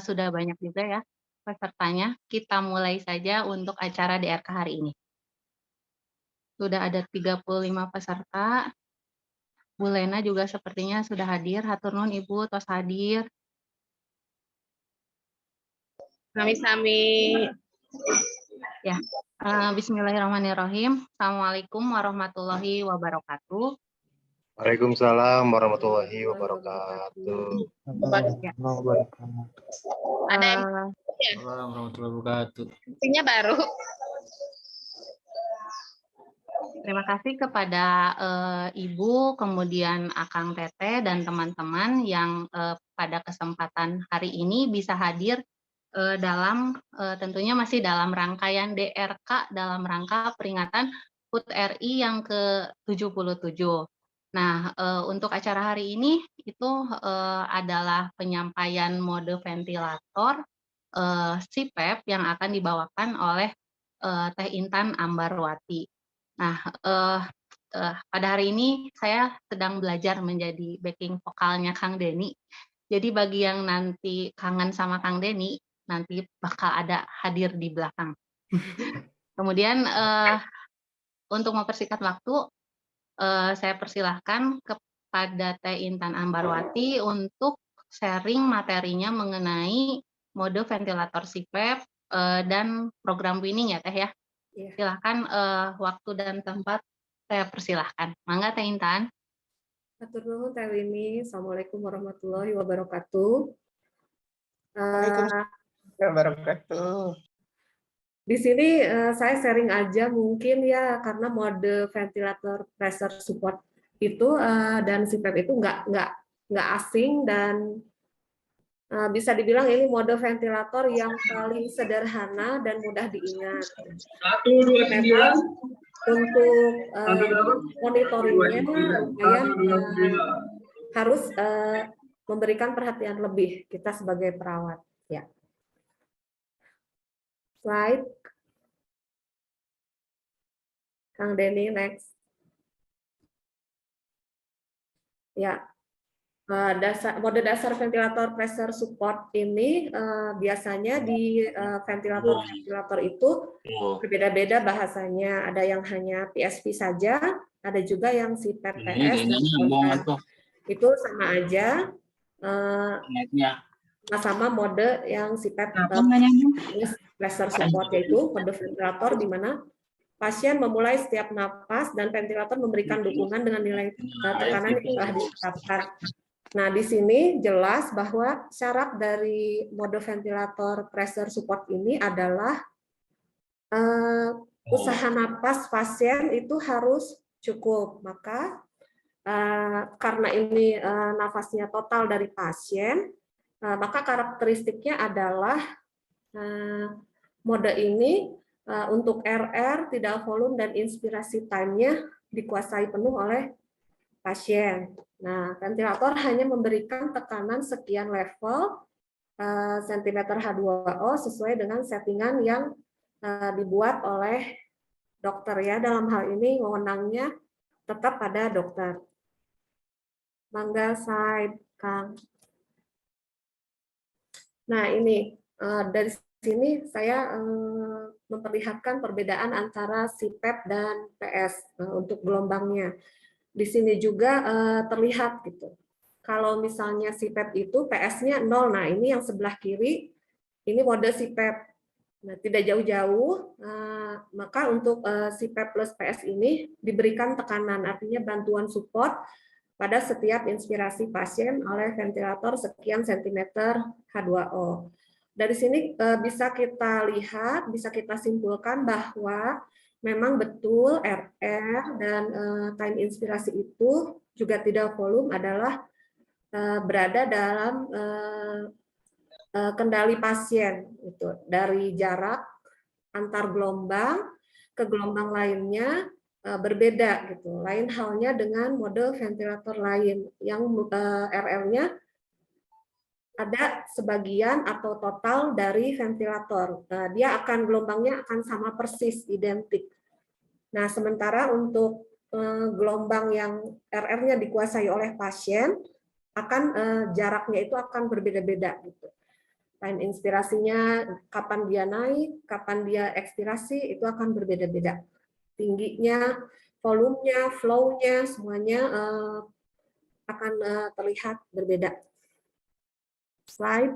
sudah banyak juga ya pesertanya. Kita mulai saja untuk acara DRK hari ini. Sudah ada 35 peserta. Bu Lena juga sepertinya sudah hadir. Hatur nuhun Ibu tos hadir. Sami-sami. Ya. Bismillahirrahmanirrahim. Assalamualaikum warahmatullahi wabarakatuh. Waalaikumsalam warahmatullahi wabarakatuh. Ya. Ada yang warahmatullahi wabarakatuh. isinya baru. Terima kasih kepada Ibu, kemudian Akang Teteh dan teman-teman yang pada kesempatan hari ini bisa hadir dalam tentunya masih dalam rangkaian DRK dalam rangka peringatan HUT RI yang ke-77. Nah, untuk acara hari ini itu adalah penyampaian mode ventilator CPAP yang akan dibawakan oleh Teh Intan Ambarwati. Nah, pada hari ini saya sedang belajar menjadi backing vokalnya Kang Denny. Jadi bagi yang nanti kangen sama Kang Denny, nanti bakal ada hadir di belakang. Kemudian untuk mempersingkat waktu, saya persilahkan kepada Teh Intan Ambarwati untuk sharing materinya mengenai mode ventilator CPAP dan program winning ya Teh ya. Silahkan waktu dan tempat saya persilahkan. Mangga Teh Intan. Hatur nuhun Teh Winnie. Assalamualaikum warahmatullahi wabarakatuh. Waalaikumsalam wabarakatuh. Di sini saya sharing aja mungkin ya karena mode ventilator pressure support itu dan CPAP itu nggak asing dan bisa dibilang ini mode ventilator yang paling sederhana dan mudah diingat. Memang untuk monitoringnya lumayan harus memberikan perhatian lebih kita sebagai perawat. Ya. Slide. Kang Denny, next. Ya, mode dasar ventilator pressure support ini biasanya di ventilator-ventilator itu berbeda-beda bahasanya. Ada yang hanya PSP saja, ada juga yang CPAP PS. Itu sama aja, sama mode yang CPAP pressure support, yaitu mode ventilator di mana pasien memulai setiap napas dan ventilator memberikan dukungan dengan nilai tekanan yang telah ditetapkan. Nah, di sini jelas bahwa syarat dari mode ventilator pressure support ini adalah usaha napas pasien itu harus cukup. Maka karena ini nafasnya total dari pasien, maka karakteristiknya adalah mode ini untuk RR, tidak volume, dan inspirasi time-nya dikuasai penuh oleh pasien. Nah, ventilator hanya memberikan tekanan sekian level cm H2O sesuai dengan settingan yang dibuat oleh dokter ya. Dalam hal ini wewenangnya tetap pada dokter. Mangga slide, Kang. Nah, ini dari sini saya memperlihatkan perbedaan antara CPAP dan PS untuk gelombangnya. Di sini juga terlihat gitu. Kalau misalnya CPAP itu PS-nya 0, nah ini yang sebelah kiri, ini mode CPAP. Nah, tidak jauh-jauh, maka untuk CPAP plus PS ini diberikan tekanan, artinya bantuan support pada setiap inspirasi pasien oleh ventilator sekian sentimeter H2O. Dari sini bisa kita lihat, bisa kita simpulkan bahwa memang betul RR dan time inspirasi itu juga tidak volume adalah berada dalam kendali pasien itu dari jarak antar gelombang ke gelombang lainnya berbeda gitu. Lain halnya dengan mode ventilator lain yang RR-nya ada sebagian atau total dari ventilator. Dia akan gelombangnya akan sama persis, identik. Nah, sementara untuk gelombang yang RR-nya dikuasai oleh pasien, akan jaraknya itu akan berbeda-beda gitu. Line inspirasinya, kapan dia naik, kapan dia ekspirasi, itu akan berbeda-beda. Tingginya, volumenya, flow-nya, semuanya akan terlihat berbeda. Slide.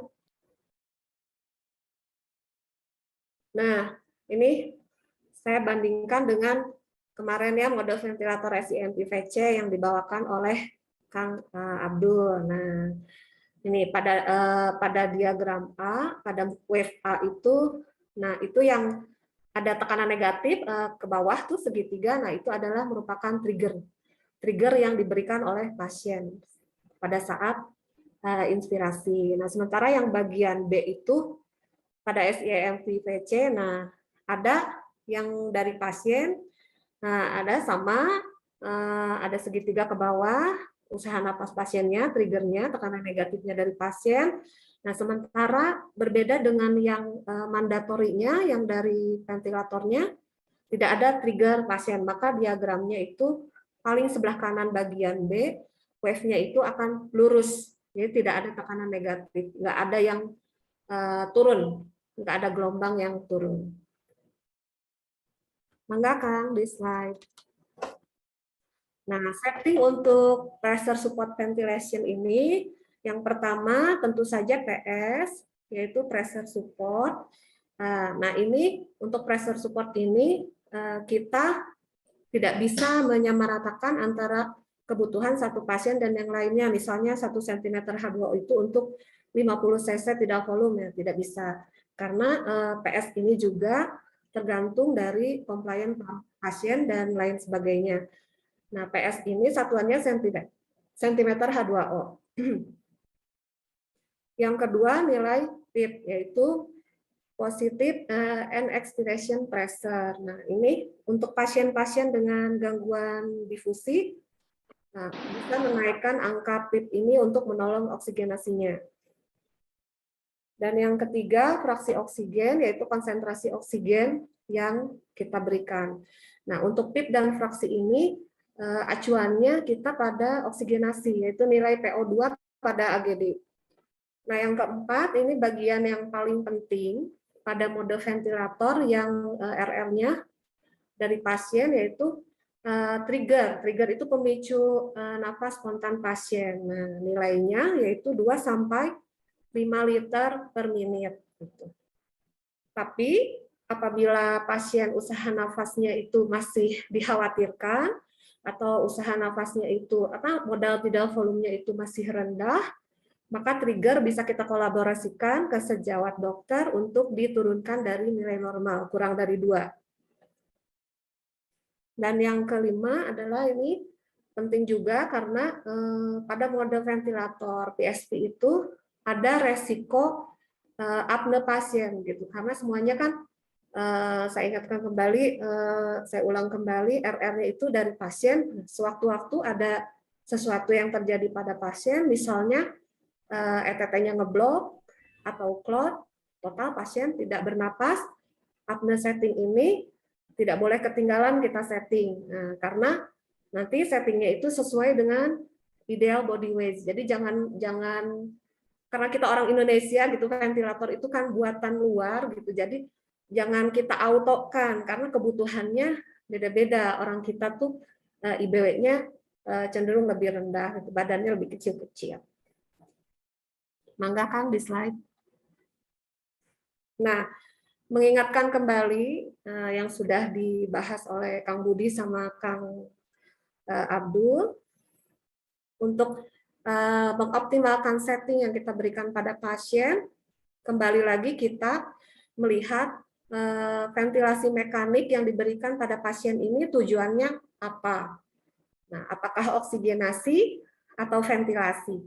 Nah, ini saya bandingkan dengan kemarin ya model ventilator SIMP-VC yang dibawakan oleh Kang Abdul. Nah, ini pada diagram A, pada wave A itu, nah itu yang ada tekanan negatif ke bawah tuh segitiga, nah itu adalah merupakan trigger yang diberikan oleh pasien pada saat inspirasi. Nah, sementara yang bagian B itu pada SIMP-VC, nah ada yang dari pasien, nah ada sama, ada segitiga ke bawah, usaha napas pasiennya, triggernya, tekanan negatifnya dari pasien. Nah, sementara berbeda dengan yang mandatorinya, yang dari ventilatornya, tidak ada trigger pasien, maka diagramnya itu paling sebelah kanan bagian B, wave-nya itu akan lurus, jadi tidak ada tekanan negatif, nggak ada yang turun, nggak ada gelombang yang turun. Mangga Kang, di slide. Nah, setting untuk pressure support ventilation ini, yang pertama tentu saja PS, yaitu pressure support. Nah, ini untuk pressure support ini kita tidak bisa menyamaratakan antara kebutuhan satu pasien dan yang lainnya. Misalnya 1 cm H2O itu untuk 50 cc tidak volume, ya tidak bisa. Karena PS ini juga tergantung dari compliance pasien dan lain sebagainya. Nah, PS ini satuannya centimeter H2O. Yang kedua, nilai PIP, yaitu positive and expiration pressure. Nah, ini untuk pasien-pasien dengan gangguan difusi, nah, bisa menaikkan angka PIP ini untuk menolong oksigenasinya. Dan yang ketiga, fraksi oksigen, yaitu konsentrasi oksigen yang kita berikan. Nah, untuk PIP dan fraksi ini, acuannya kita pada oksigenasi, yaitu nilai PO2 pada AGD. Nah, yang keempat, ini bagian yang paling penting pada mode ventilator yang RR-nya dari pasien, yaitu trigger. Trigger itu pemicu nafas spontan pasien. Nah, nilainya yaitu 2-5 liter per menit. Tapi apabila pasien usaha nafasnya itu masih dikhawatirkan, atau usaha nafasnya itu modal tidak volumenya itu masih rendah, maka trigger bisa kita kolaborasikan ke sejawat dokter untuk diturunkan dari nilai normal, kurang dari 2. Dan yang kelima adalah ini penting juga karena pada mode ventilator PSP itu ada resiko apne pasien gitu, karena semuanya kan saya ingatkan kembali, saya ulang kembali, RR-nya itu dari pasien. Sewaktu-waktu ada sesuatu yang terjadi pada pasien, misalnya ETT-nya ngeblok atau clot, total pasien tidak bernapas, apne setting ini tidak boleh ketinggalan kita setting. Nah, karena nanti settingnya itu sesuai dengan ideal body weight. Jadi jangan karena kita orang Indonesia gitu, ventilator itu kan buatan luar gitu. Jadi jangan kita autokan karena kebutuhannya beda-beda. Orang kita tuh IBW-nya cenderung lebih rendah, gitu, badannya lebih kecil-kecil. Mangga Kang di slide. Nah, mengingatkan kembali yang sudah dibahas oleh Kang Budi sama Kang Abdul untuk mengoptimalkan setting yang kita berikan pada pasien. Kembali lagi kita melihat ventilasi mekanik yang diberikan pada pasien ini tujuannya apa? Nah, apakah oksigenasi atau ventilasi?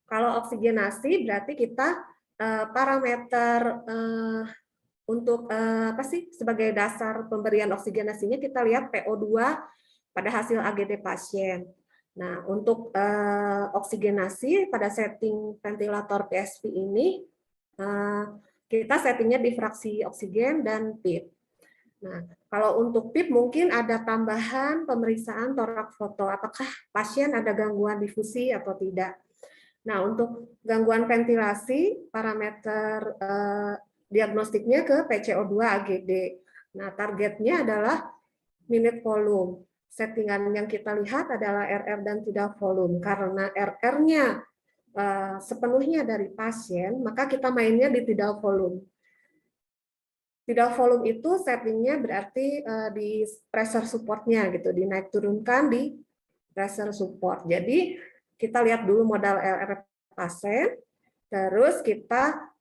Kalau oksigenasi berarti kita parameter untuk apa sih sebagai dasar pemberian oksigenasinya kita lihat PO2 pada hasil AGD pasien. Nah, untuk oksigenasi pada setting ventilator PSP ini kita settingnya di fraksi oksigen dan PIP. Nah, kalau untuk PIP mungkin ada tambahan pemeriksaan torak foto, apakah pasien ada gangguan difusi atau tidak. Nah, untuk gangguan ventilasi, parameter diagnostiknya ke PCO2 AGD. Nah, targetnya adalah minute volume. Settingan yang kita lihat adalah RR dan tidak volume. Karena RR-nya sepenuhnya dari pasien, maka kita mainnya di tidak volume. Tidak volume itu settingnya berarti di pressure supportnya gitu, dinaik turunkan di pressure support. Jadi kita lihat dulu modal RR pasien, terus kita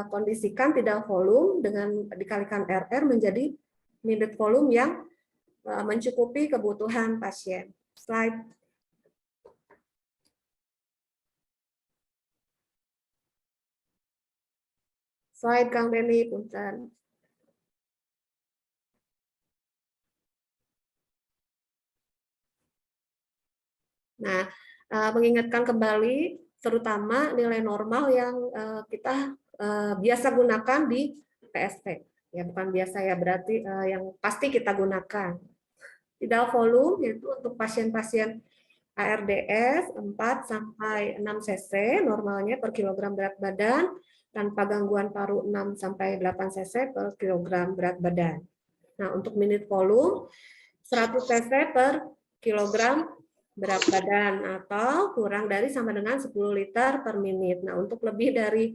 kondisikan tidak volume dengan dikalikan RR menjadi minute volume yang mencukupi kebutuhan pasien. Slide. Slide Kang Denny, punten. Nah, mengingatkan kembali terutama nilai normal yang kita biasa gunakan di PSP. Ya, bukan biasa ya, berarti yang pasti kita gunakan. Ideal volume yaitu untuk pasien-pasien ARDS 4 sampai 6 cc normalnya per kilogram berat badan, tanpa gangguan paru 6 sampai 8 cc per kilogram berat badan. Nah, untuk minute volume 100 cc per kilogram berat badan atau kurang dari sama dengan 10 liter per menit. Nah, untuk lebih dari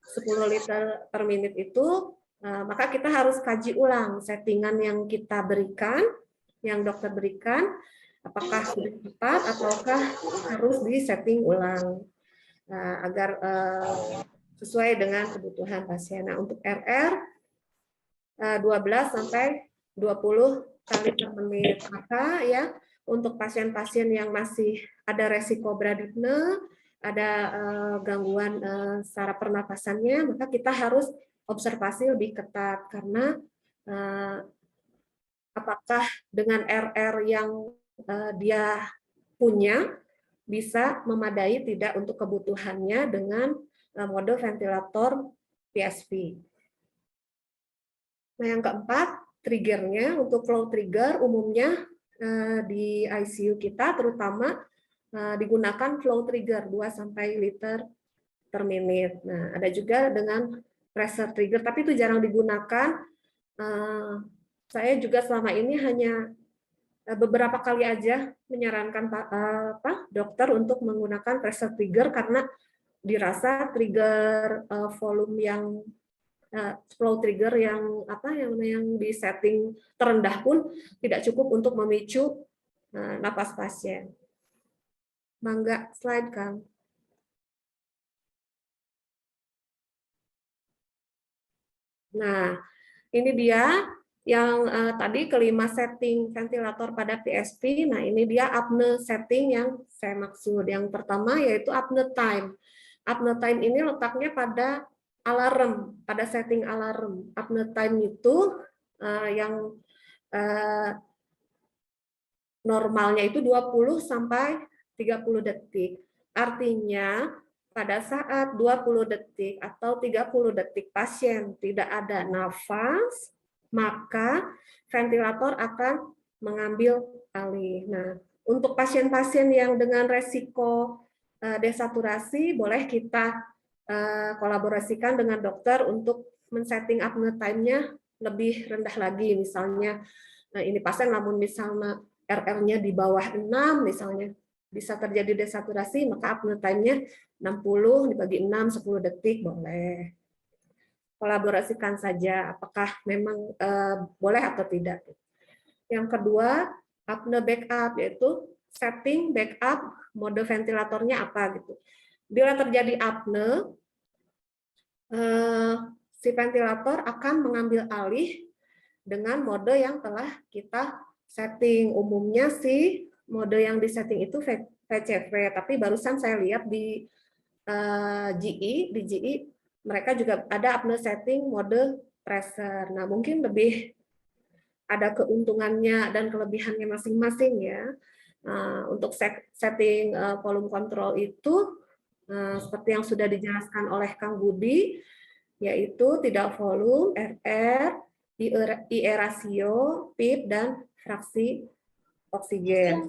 10 liter per menit itu, maka kita harus kaji ulang settingan yang kita berikan, yang dokter berikan, apakah sudah tepat ataukah harus disetting ulang agar sesuai dengan kebutuhan pasien. Nah, untuk RR 12 sampai 20 kali per menit. Maka ya untuk pasien-pasien yang masih ada resiko bradypnea, ada gangguan saraf pernapasannya, maka kita harus observasi lebih ketat karena apakah dengan RR yang dia punya bisa memadai tidak untuk kebutuhannya dengan mode ventilator PSV. Nah, yang keempat, triggernya untuk flow trigger umumnya di ICU kita terutama digunakan flow trigger 2-5 liter per menit. Nah, ada juga dengan pressure trigger, tapi itu jarang digunakan. Saya juga selama ini hanya beberapa kali aja menyarankan dokter untuk menggunakan pressure trigger karena dirasa trigger volume yang flow trigger yang di setting terendah pun tidak cukup untuk memicu napas pasien. Mangga slide Kang. Nah, ini dia yang tadi kelima setting ventilator pada PSP. Nah, ini dia apne setting yang saya maksud. Yang pertama yaitu apne time. Apne time ini letaknya pada alarm, pada setting alarm. Apne time itu yang normalnya itu 20 sampai 30 detik. Artinya pada saat 20 detik atau 30 detik pasien tidak ada nafas, maka ventilator akan mengambil alih. Nah, untuk pasien-pasien yang dengan resiko desaturasi, boleh kita kolaborasikan dengan dokter untuk men-setting apne time-nya lebih rendah lagi. Misalnya, ini pasien namun misalnya RR-nya di bawah 6 misalnya, bisa terjadi desaturasi, maka apne time-nya 60 dibagi 6, 10 detik boleh. Kolaborasikan saja apakah memang boleh atau tidak. Yang kedua, apne backup, yaitu setting backup mode ventilatornya apa gitu. Bila terjadi apne, si ventilator akan mengambil alih dengan mode yang telah kita setting. Umumnya sih mode yang disetting itu VCV, tapi barusan saya lihat di GE mereka juga ada apne setting mode pressure. Nah, mungkin lebih ada keuntungannya dan kelebihannya masing-masing ya. Untuk setting volume control itu seperti yang sudah dijelaskan oleh Kang Budi, yaitu tidak volume, RR, IE rasio, PIP, dan fraksi oksigen.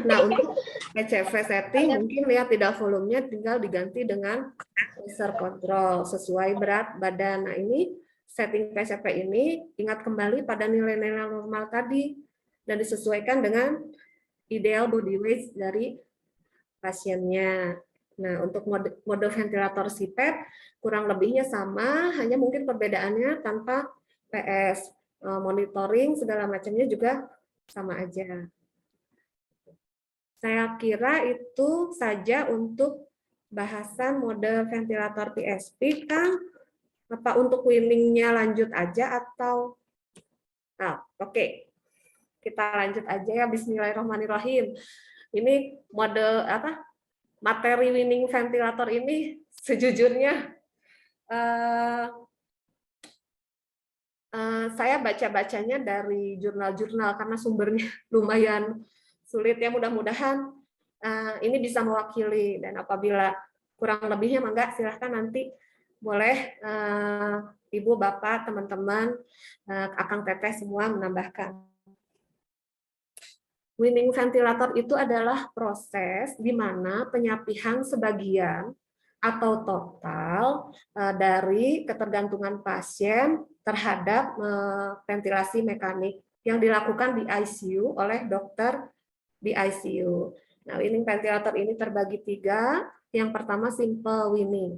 Nah, untuk PCV setting mungkin lihat tidak volumenya tinggal diganti dengan pressure control sesuai berat badan. Nah, ini setting PCV ini ingat kembali pada nilai-nilai normal tadi dan disesuaikan dengan ideal body weight dari pasiennya. Nah, untuk mode ventilator CPAP kurang lebihnya sama, hanya mungkin perbedaannya tanpa PS. Monitoring segala macamnya juga sama aja. Saya kira itu saja untuk bahasan mode ventilator PSP, Kang. Apa untuk winningnya lanjut aja atau? Nah, oke. Kita lanjut aja ya. Bismillahirrahmanirrahim. Ini mode apa? Materi winning ventilator ini sejujurnya saya baca-bacanya dari jurnal-jurnal karena sumbernya lumayan sulit ya. Mudah-mudahan ini bisa mewakili, dan apabila kurang lebihnya mangga silahkan nanti boleh Ibu, Bapak, teman-teman, Akang Teteh semua menambahkan. Winning ventilator itu adalah proses di mana penyapihan sebagian atau total dari ketergantungan pasien terhadap ventilasi mekanik yang dilakukan di ICU oleh dokter di ICU. Nah, winning ventilator ini terbagi 3. Yang pertama simple winning,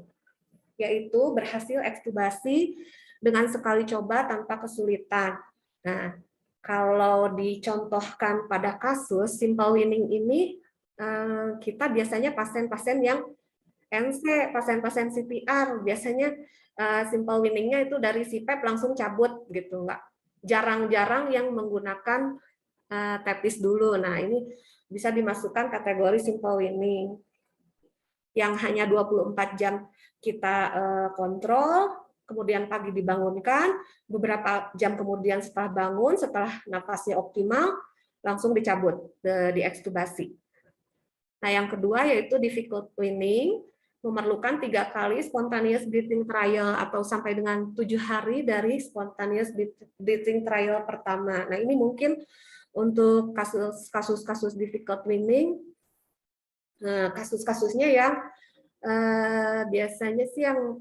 yaitu berhasil ekstubasi dengan sekali coba tanpa kesulitan. Nah, kalau dicontohkan pada kasus simple winning ini, kita biasanya pasien-pasien yang NC, pasien-pasien CPR, biasanya simple winning-nya itu dari CPAP langsung cabut gitu, nggak, jarang-jarang yang menggunakan tepis dulu. Nah, ini bisa dimasukkan kategori simple winning yang hanya 24 jam kita kontrol, kemudian pagi dibangunkan, beberapa jam kemudian setelah bangun, setelah nafasnya optimal, langsung dicabut, diekstubasi. Nah, yang kedua yaitu difficult winning, memerlukan 3 kali spontaneous breathing trial atau sampai dengan 7 hari dari spontaneous breathing trial pertama. Nah, ini mungkin untuk kasus-kasus difficult winning, kasus-kasusnya yang biasanya sih yang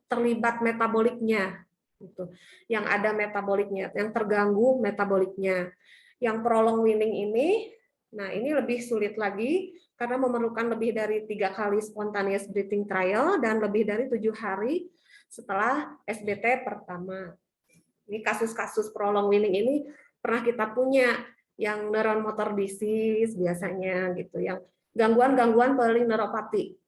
terlibat metaboliknya, gitu. Yang ada metaboliknya, yang terganggu metaboliknya. Yang prolong winning ini, nah ini lebih sulit lagi karena memerlukan lebih dari 3 kali spontaneous breathing trial dan lebih dari 7 hari setelah SBT pertama. Ini kasus-kasus prolong winning ini pernah kita punya, yang neuron motor disease biasanya gitu, yang gangguan-gangguan polineuropati.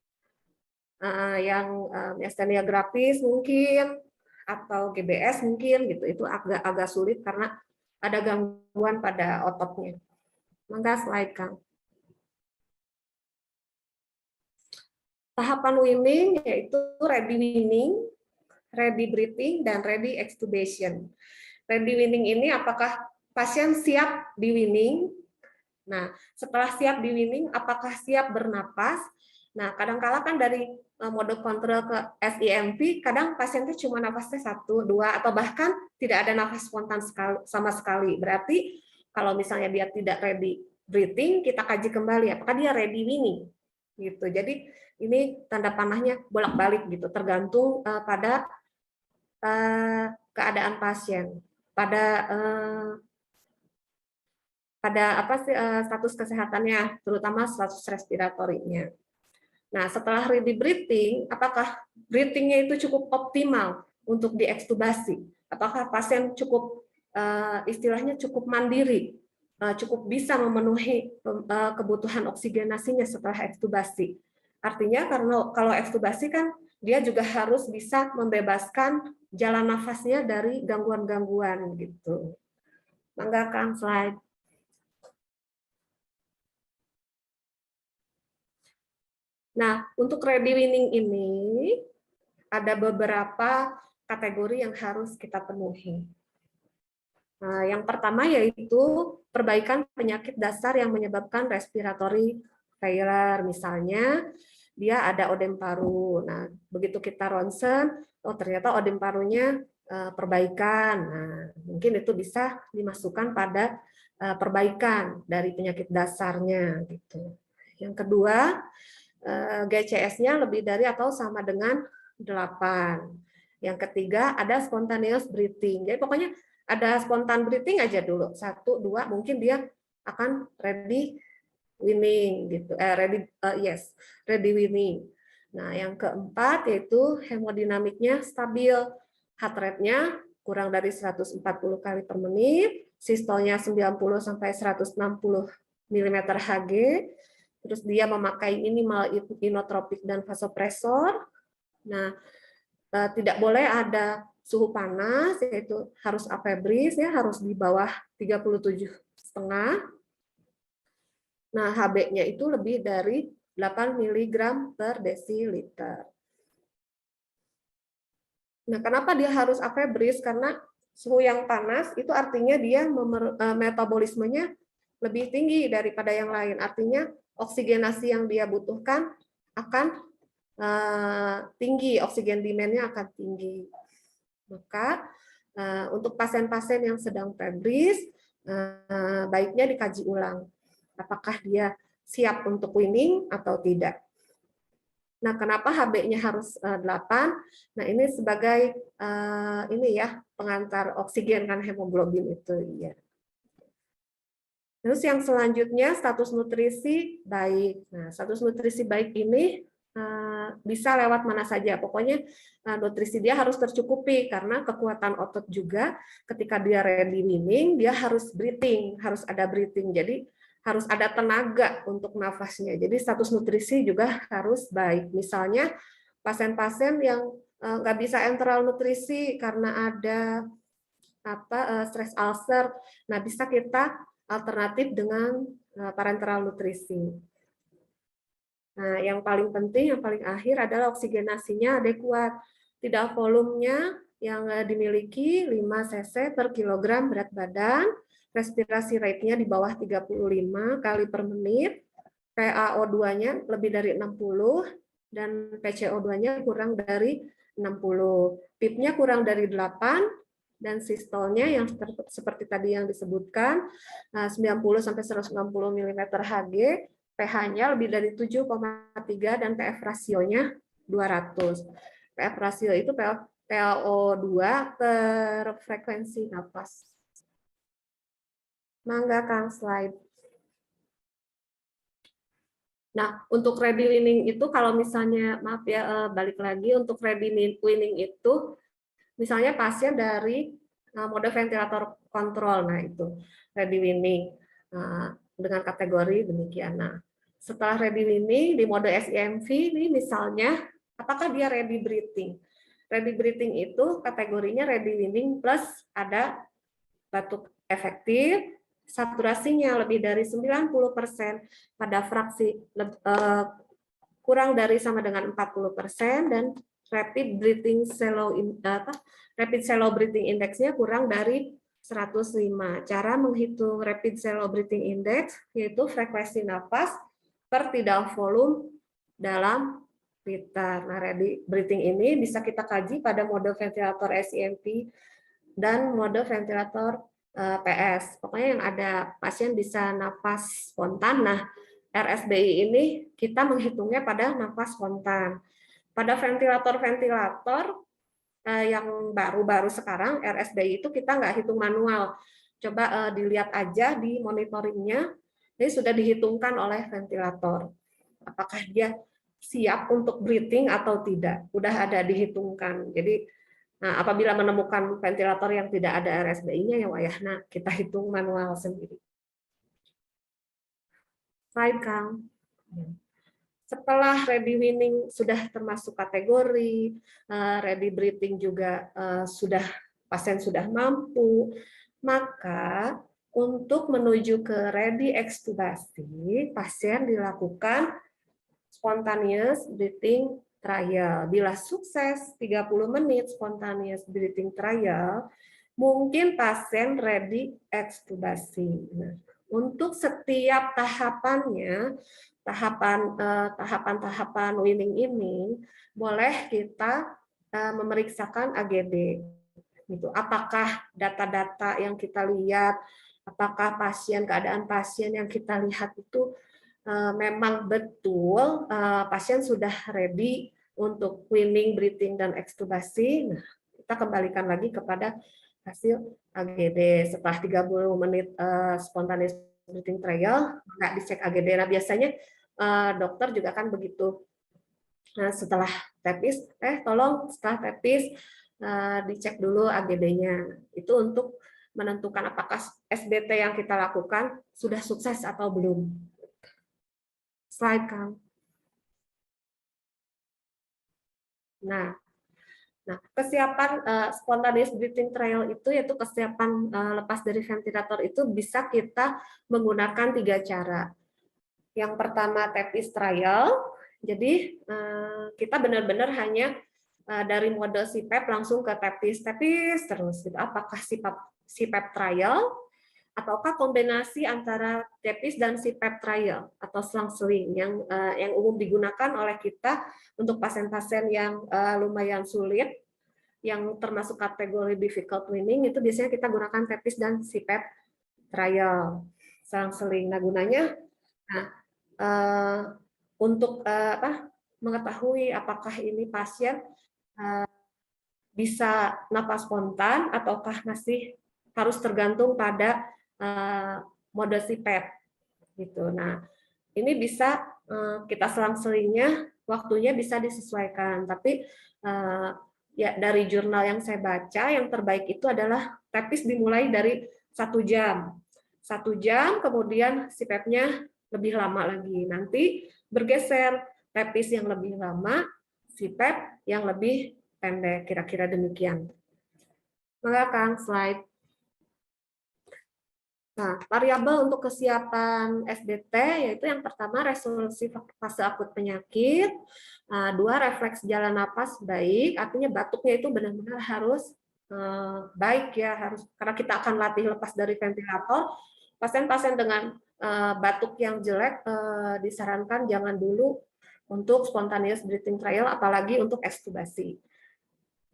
Yang miastenia gravis mungkin atau GBS mungkin gitu, itu agak sulit karena ada gangguan pada ototnya. Mangga slide, Kang. Tahapan winning yaitu ready winning, ready breathing, dan ready extubation. Ready winning ini apakah pasien siap di winning? Nah, setelah siap di winning, apakah siap bernapas? Nah, kadang-kala kan dari mode kontrol ke SIMP, kadang pasiennya cuma nafasnya 1, 2, atau bahkan tidak ada nafas spontan sama sekali. Berarti kalau misalnya dia tidak ready breathing, kita kaji kembali apakah dia ready winning. Gitu. Jadi ini tanda panahnya bolak-balik gitu, tergantung pada keadaan pasien, pada apa sih status kesehatannya, terutama status respiratorinya. Nah, setelah ready breathing, apakah breathing-nya itu cukup optimal untuk diekstubasi? Apakah pasien cukup istilahnya cukup mandiri, cukup bisa memenuhi kebutuhan oksigenasinya setelah ekstubasi? Artinya karena kalau ekstubasi kan dia juga harus bisa membebaskan jalan nafasnya dari gangguan-gangguan gitu. Mangga, Kang, slide. Nah, untuk ready winning ini ada beberapa kategori yang harus kita penuhi. Nah, yang pertama yaitu perbaikan penyakit dasar yang menyebabkan respiratory failure. Misalnya, dia ada odem paru. Nah, begitu kita ronsen, oh ternyata odem parunya perbaikan. Nah, mungkin itu bisa dimasukkan pada perbaikan dari penyakit dasarnya gitu. Yang kedua, GCS-nya lebih dari atau sama dengan 8. Yang ketiga, ada spontaneous breathing. Jadi pokoknya ada spontan breathing aja dulu. 1, 2, mungkin dia akan ready winning gitu. Ready winning. Nah, yang keempat yaitu hemodinamiknya stabil. Heart rate-nya kurang dari 140 kali per menit, sistolnya 90 sampai 160 mm Hg. Terus dia memakai minimal inotropik dan vasopresor. Nah, tidak boleh ada suhu panas, yaitu harus apebris, ya, harus di bawah 37,5. Nah, Hb-nya itu lebih dari 8 mg per desiliter. Nah, kenapa dia harus apebris? Karena suhu yang panas itu artinya dia metabolismenya lebih tinggi daripada yang lain. Artinya oksigenasi yang dia butuhkan akan tinggi, oksigen demand-nya akan tinggi. Maka untuk pasien-pasien yang sedang febris, baiknya dikaji ulang apakah dia siap untuk winning atau tidak. Nah, kenapa Hb-nya harus 8? Nah, ini sebagai pengantar oksigen kan hemoglobin itu, ya. Terus yang selanjutnya status nutrisi baik. Nah, status nutrisi baik ini bisa lewat mana saja. Pokoknya nutrisi dia harus tercukupi karena kekuatan otot juga ketika dia ready winning, dia harus breathing, harus ada breathing. Jadi harus ada tenaga untuk nafasnya. Jadi status nutrisi juga harus baik. Misalnya pasien-pasien yang nggak bisa enteral nutrisi karena ada stress ulcer, nah bisa kita alternatif dengan parenteral nutrisi. Nah, yang paling penting, yang paling akhir adalah oksigenasinya adekuat. Tidak volumenya yang dimiliki 5 cc per kilogram berat badan, respirasi rate-nya di bawah 35 kali per menit, PaO2-nya lebih dari 60, dan PCO2-nya kurang dari 60. PIP-nya kurang dari 8, dan sistolnya yang seperti tadi yang disebutkan, 90 sampai 160 mm Hg, pH-nya lebih dari 7,3 dan PF rasionya 200. PF rasio itu PaO2 per frekuensi nafas. Mangga Kang, slide. Nah, untuk ready winning itu kalau misalnya, maaf ya, balik lagi, untuk ready winning itu misalnya pasien dari mode ventilator kontrol, nah itu ready winning dengan kategori demikian. Nah, setelah ready winning di mode SIMV ini misalnya, apakah dia ready breathing? Ready breathing itu kategorinya ready winning plus ada batuk efektif, saturasinya lebih dari 90% pada fraksi kurang dari sama dengan 40%, dan rapid shallow breathing index-nya kurang dari 105. Cara menghitung rapid shallow breathing index yaitu frekuensi nafas per tidal volume dalam liter. Nah, ready breathing ini bisa kita kaji pada mode ventilator SIMV dan mode ventilator PS. Pokoknya yang ada pasien bisa nafas spontan. Nah, RSBI ini kita menghitungnya pada nafas spontan. Pada ventilator-ventilator yang baru-baru sekarang, RSBI itu kita nggak hitung manual. Coba dilihat aja di monitoringnya, ini sudah dihitungkan oleh ventilator. Apakah dia siap untuk breathing atau tidak? Udah ada dihitungkan. Jadi, nah, apabila menemukan ventilator yang tidak ada RSBI-nya, ya wayahna kita hitung manual sendiri. Slide, Kang. Setelah ready winning sudah termasuk kategori, ready breathing juga pasien sudah mampu, maka untuk menuju ke ready extubasi, pasien dilakukan spontaneous breathing trial. Bila sukses 30 menit spontaneous breathing trial, mungkin pasien ready extubasi. Nah, untuk setiap tahapannya, tahapan-tahapan winning ini boleh kita memeriksakan AGD. Gitu. Apakah data-data yang kita lihat, apakah keadaan pasien yang kita lihat itu memang betul pasien sudah ready untuk weaning, breathing, dan ekstubasi. Nah, kita kembalikan lagi kepada hasil AGD. Setelah 30 menit spontaneous breathing trial, nggak dicek AGD. Nah, biasanya dokter juga kan begitu. Nah, setelah TEPIS, tolong setelah TEPIS dicek dulu AGD-nya. Itu untuk menentukan apakah SBT yang kita lakukan sudah sukses atau belum. Slide, Kang. Nah, kesiapan spontaneous breathing trial itu yaitu kesiapan lepas dari ventilator itu bisa kita menggunakan 3 cara. Yang pertama TEPIS trial, jadi kita benar-benar hanya dari mode CPAP langsung ke TEPIS terus. Apakah CPAP trial ataukah kombinasi antara TEPIS dan CPAP trial atau selang-seling yang umum digunakan oleh kita untuk pasien-pasien yang lumayan sulit, yang termasuk kategori difficult weaning, itu biasanya kita gunakan TEPIS dan CPAP trial selang-seling. Nah, gunanya untuk mengetahui apakah ini pasien bisa napas spontan ataukah masih harus tergantung pada mode CPAP gitu. Nah, ini bisa kita selang-selingnya waktunya bisa disesuaikan, tapi ya dari jurnal yang saya baca yang terbaik itu adalah TEPIS dimulai dari 1 jam. 1 jam, kemudian CPAP-nya lebih lama lagi. Nanti bergeser TEPIS yang lebih lama, CPAP yang lebih pendek, kira-kira demikian. Maka Kang, slide. Nah, variabel untuk kesiapan SBT yaitu yang pertama resolusi fase akut penyakit, 2 refleks jalan napas baik, artinya batuknya itu benar-benar harus baik ya, harus karena kita akan latih lepas dari ventilator. Pasien-pasien dengan batuk yang jelek disarankan jangan dulu untuk spontaneous breathing trial, apalagi untuk ekstubasi.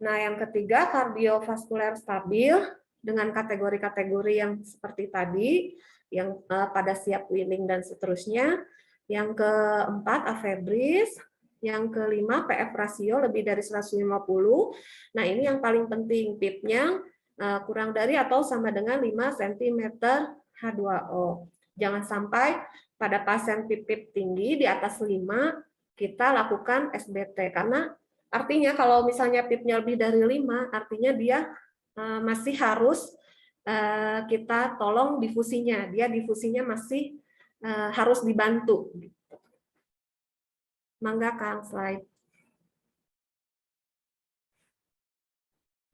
Nah, yang ketiga kardiovaskuler stabil dengan kategori-kategori yang seperti tadi, yang pada siap weaning dan seterusnya. Yang keempat afebris, yang kelima PF rasio lebih dari 150. Nah, ini yang paling penting, PIP-nya kurang dari atau sama dengan 5 cm H2O. Jangan sampai pada pasien PIP tinggi di atas 5 kita lakukan SBT, karena artinya kalau misalnya PIP-nya lebih dari 5, artinya dia masih harus kita tolong difusinya. Dia difusinya masih harus dibantu. Mangga Kang, slide.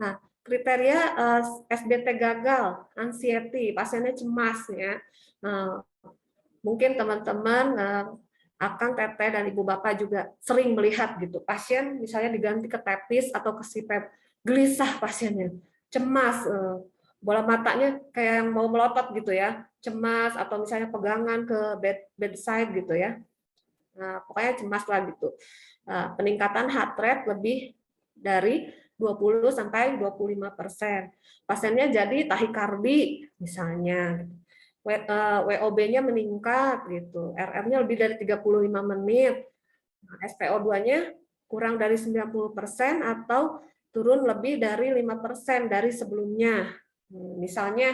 Nah, kriteria SBT gagal, anxiety, pasiennya cemas ya. Mungkin teman-teman Akang, Teteh, dan Ibu Bapak juga sering melihat gitu. Pasien misalnya diganti ke TEPIS atau ke CPAP, gelisah pasiennya, cemas, bola matanya kayak yang mau melotot gitu ya, cemas, atau misalnya pegangan ke bedside gitu ya. Nah, pokoknya cemas lah gitu. Peningkatan heart rate lebih dari 20-25%. Pasiennya jadi tahikardi misalnya. WOB-nya meningkat gitu. RR-nya lebih dari 35 menit. SPO2-nya kurang dari 90% atau turun lebih dari 5% dari sebelumnya. Misalnya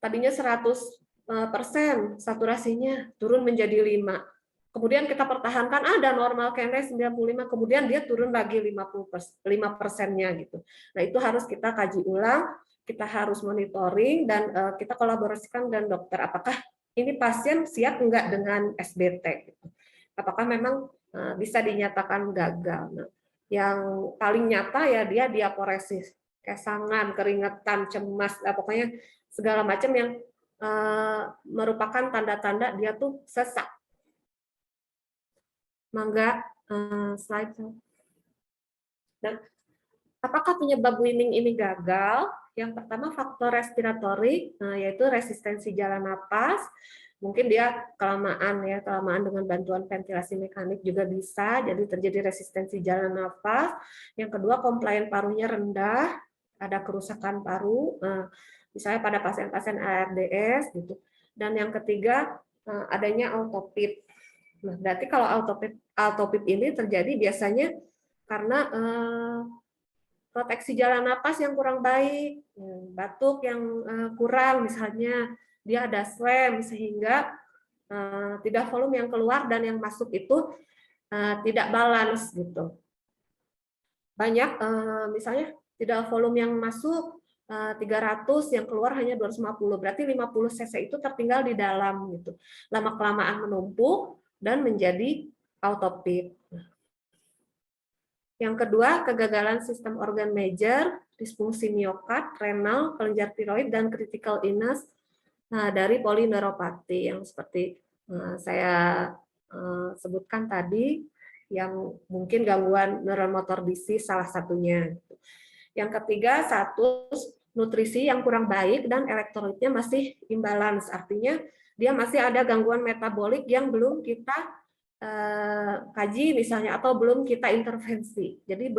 tadinya 100% saturasinya turun menjadi 5. Kemudian kita pertahankan ada normal KND 95, kemudian dia turun lagi 5%-nya gitu. Nah, itu harus kita kaji ulang, kita harus monitoring dan kita kolaborasikan dengan dokter apakah ini pasien siap enggak dengan SBT gitu. Apakah memang bisa dinyatakan gagal. Nah, yang paling nyata ya dia diaporesis, kesangan, keringetan, cemas, pokoknya segala macam yang merupakan tanda-tanda dia tuh sesak. Mangga slide. Nah, apakah penyebab weaning ini gagal? Yang pertama faktor respiratory, yaitu resistensi jalan napas. Mungkin dia kelamaan dengan bantuan ventilasi mekanik juga bisa, jadi terjadi resistensi jalan nafas. Yang kedua, komplain parunya rendah. ada kerusakan paru, misalnya pada pasien-pasien ARDS gitu. Dan yang ketiga adanya autopip. Nah, berarti kalau autopip ini terjadi biasanya karena proteksi jalan napas yang kurang baik, batuk yang kurang misalnya, dia ada phlegm sehingga tidak volume yang keluar dan yang masuk itu tidak balance gitu. Banyak misalnya tidak volume yang masuk 300, yang keluar hanya 250, berarti 50 cc itu tertinggal di dalam gitu. Lama-kelamaan menumpuk dan menjadi autopip. Yang kedua, kegagalan sistem organ major, disfungsi miokard, renal, kelenjar tiroid, dan critical illness dari polineuropati yang seperti saya sebutkan tadi, yang mungkin gangguan neuromotor disease salah satunya. Yang ketiga, status nutrisi yang kurang baik dan elektrolitnya masih imbalance, artinya dia masih ada gangguan metabolik yang belum kita kaji misalnya atau belum kita intervensi. Jadi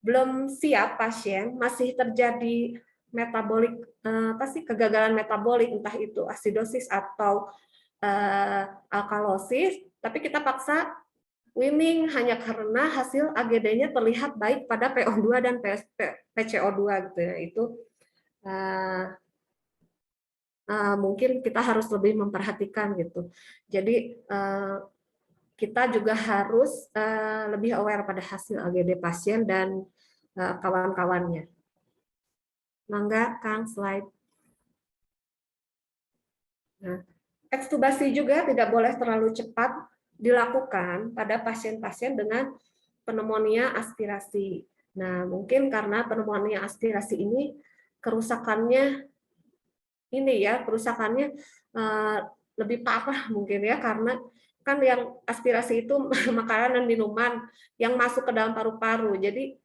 belum siap pasien, masih terjadi metabolik kegagalan metabolik, entah itu asidosis atau alkalosis, tapi kita paksa weaning hanya karena hasil AGD-nya terlihat baik pada PO2 dan PCO2 gitu ya. Itu mungkin kita harus lebih memperhatikan gitu. Jadi kita juga harus lebih aware pada hasil AGD pasien dan kawan-kawannya. Mangga, Kang, slide. Nah, ekstubasi juga tidak boleh terlalu cepat dilakukan pada pasien-pasien dengan pneumonia aspirasi. Nah, mungkin karena pneumonia aspirasi ini kerusakannya lebih parah mungkin ya, karena kan yang aspirasi itu makanan dan minuman yang masuk ke dalam paru-paru. Jadi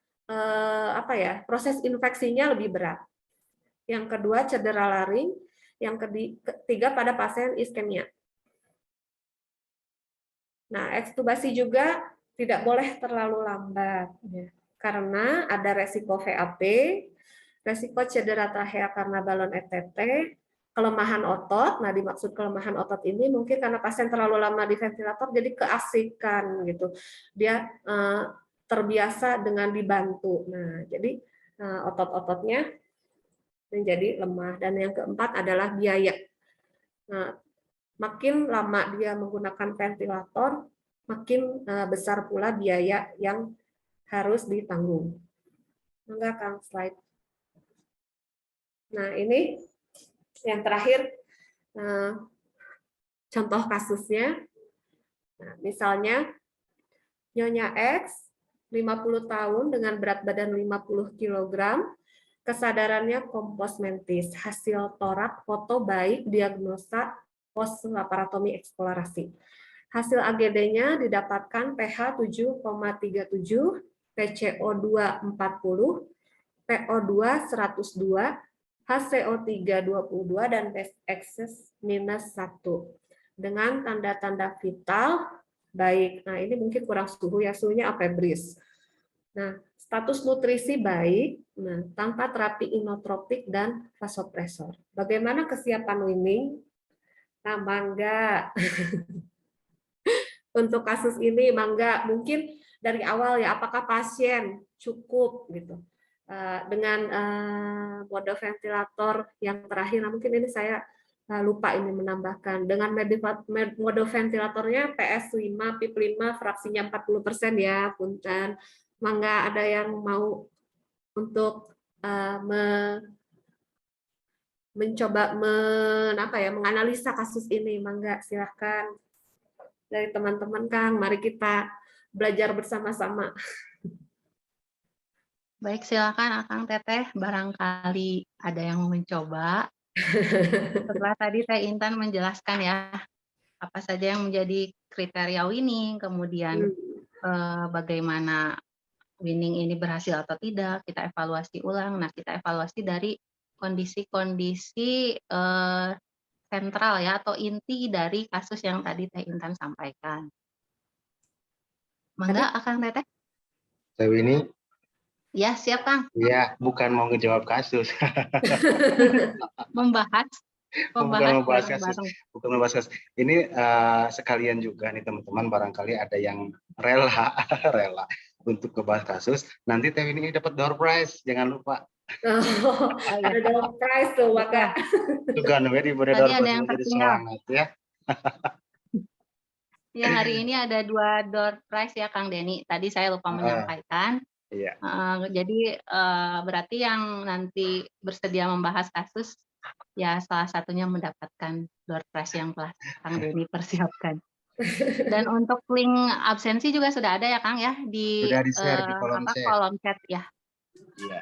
proses infeksinya lebih berat. Yang kedua, cedera laring. Yang ketiga, pada pasien iskemia. Nah, ekstubasi juga tidak boleh terlalu lambat ya, karena ada resiko VAP, resiko cedera trachea karena balon ETT, kelemahan otot. Nah, dimaksud kelemahan otot ini mungkin karena pasien terlalu lama di ventilator jadi keasikan gitu. Dia terbiasa dengan dibantu. Nah, jadi otot-ototnya menjadi lemah. Dan yang keempat adalah biaya. Nah, makin lama dia menggunakan ventilator, makin besar pula biaya yang harus ditanggung. Enggak, Kang, slide. Nah, ini yang terakhir, contoh kasusnya. Nah, misalnya, Nyonya X, 50 tahun dengan berat badan 50 kg, kesadarannya kompos mentis, hasil torak, foto baik, diagnosa post laparotomi eksplorasi. Hasil AGD-nya didapatkan pH 7,37, PCO2 40, PO2 102, HCO3 22, dan X minus 1. Dengan tanda-tanda vital baik. Nah, ini mungkin kurang suhu ya, suhunya apebris. Nah, status nutrisi baik, nah, tanpa terapi inotropik dan vasopresor. Bagaimana kesiapan weaning? Nah, mangga. Untuk kasus ini, mangga. Mungkin dari awal ya, apakah pasien cukup gitu dengan mode ventilator yang terakhir. Nah, mungkin ini saya lupa ini menambahkan. Dengan mode ventilatornya PS5, PIP5, fraksinya 40% ya, punten. Mangga, ada yang mau untuk mencoba menganalisa kasus ini, mangga, silahkan dari teman-teman, Kang. Mari kita belajar bersama-sama. Baik, silakan Akang Teteh, barangkali ada yang mencoba. Setelah tadi Teh Intan menjelaskan ya, apa saja yang menjadi kriteria winning, kemudian bagaimana winning ini berhasil atau tidak, kita evaluasi ulang. Nah, kita evaluasi dari kondisi-kondisi sentral ya, atau inti dari kasus yang tadi Teh Intan sampaikan. Mangga, Akang Teteh. Saya ini Ya, siap Kang. Iya, bukan mau ngejawab kasus. Membahas Bukan membahas kasus. bareng-bareng. Bukan membahas kasus. Ini sekalian juga nih teman-teman, barangkali ada yang rela rela untuk ngebahas kasus. Nanti Teh ini dapat door prize, jangan lupa. Oh, ada door prize tuh, maka. Juga nih diberi Tadi door ada prize yang jadi tertinggal. semangat ya. Ya, hari ini ada 2 door prize ya Kang Denny. Tadi saya lupa menyampaikan. Iya. Jadi berarti yang nanti bersedia membahas kasus, ya salah satunya mendapatkan door prize yang telah Kang Denny persiapkan. Dan untuk link absensi juga sudah ada ya Kang ya di Sudah di-share di kolom chat. kolom chat ya. Iya.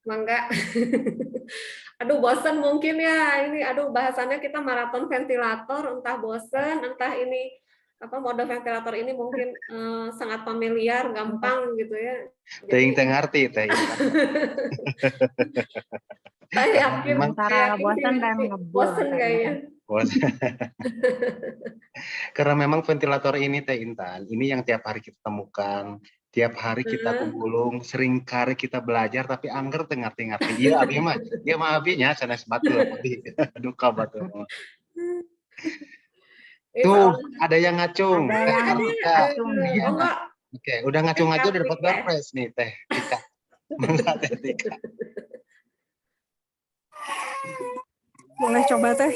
Mangga. Aduh, bosen mungkin ya ini. Aduh, bahasannya kita maraton ventilator, entah bosen, entah ini apa mode ventilator ini mungkin sangat familiar, gampang gitu ya. Teh ngerti Teh. Saya yakin Antara bosen dan ngebul. bosen kayaknya. Karena memang ventilator ini Teh Intan, ini yang tiap hari kita temukan, tiap hari kita gulung, sering kali kita belajar tapi angger teu ngerti-ngerti. Iya abi mah, dia mah abinya sanes batur abi. Duka batur. Tuh, ada yang ngacung. Ada yang ngacung. Oh enggak. Oke, udah ngacung-ngacung udah dapat door prize nih Teh Tika. Mangga Teh Tika. Boleh coba Teh?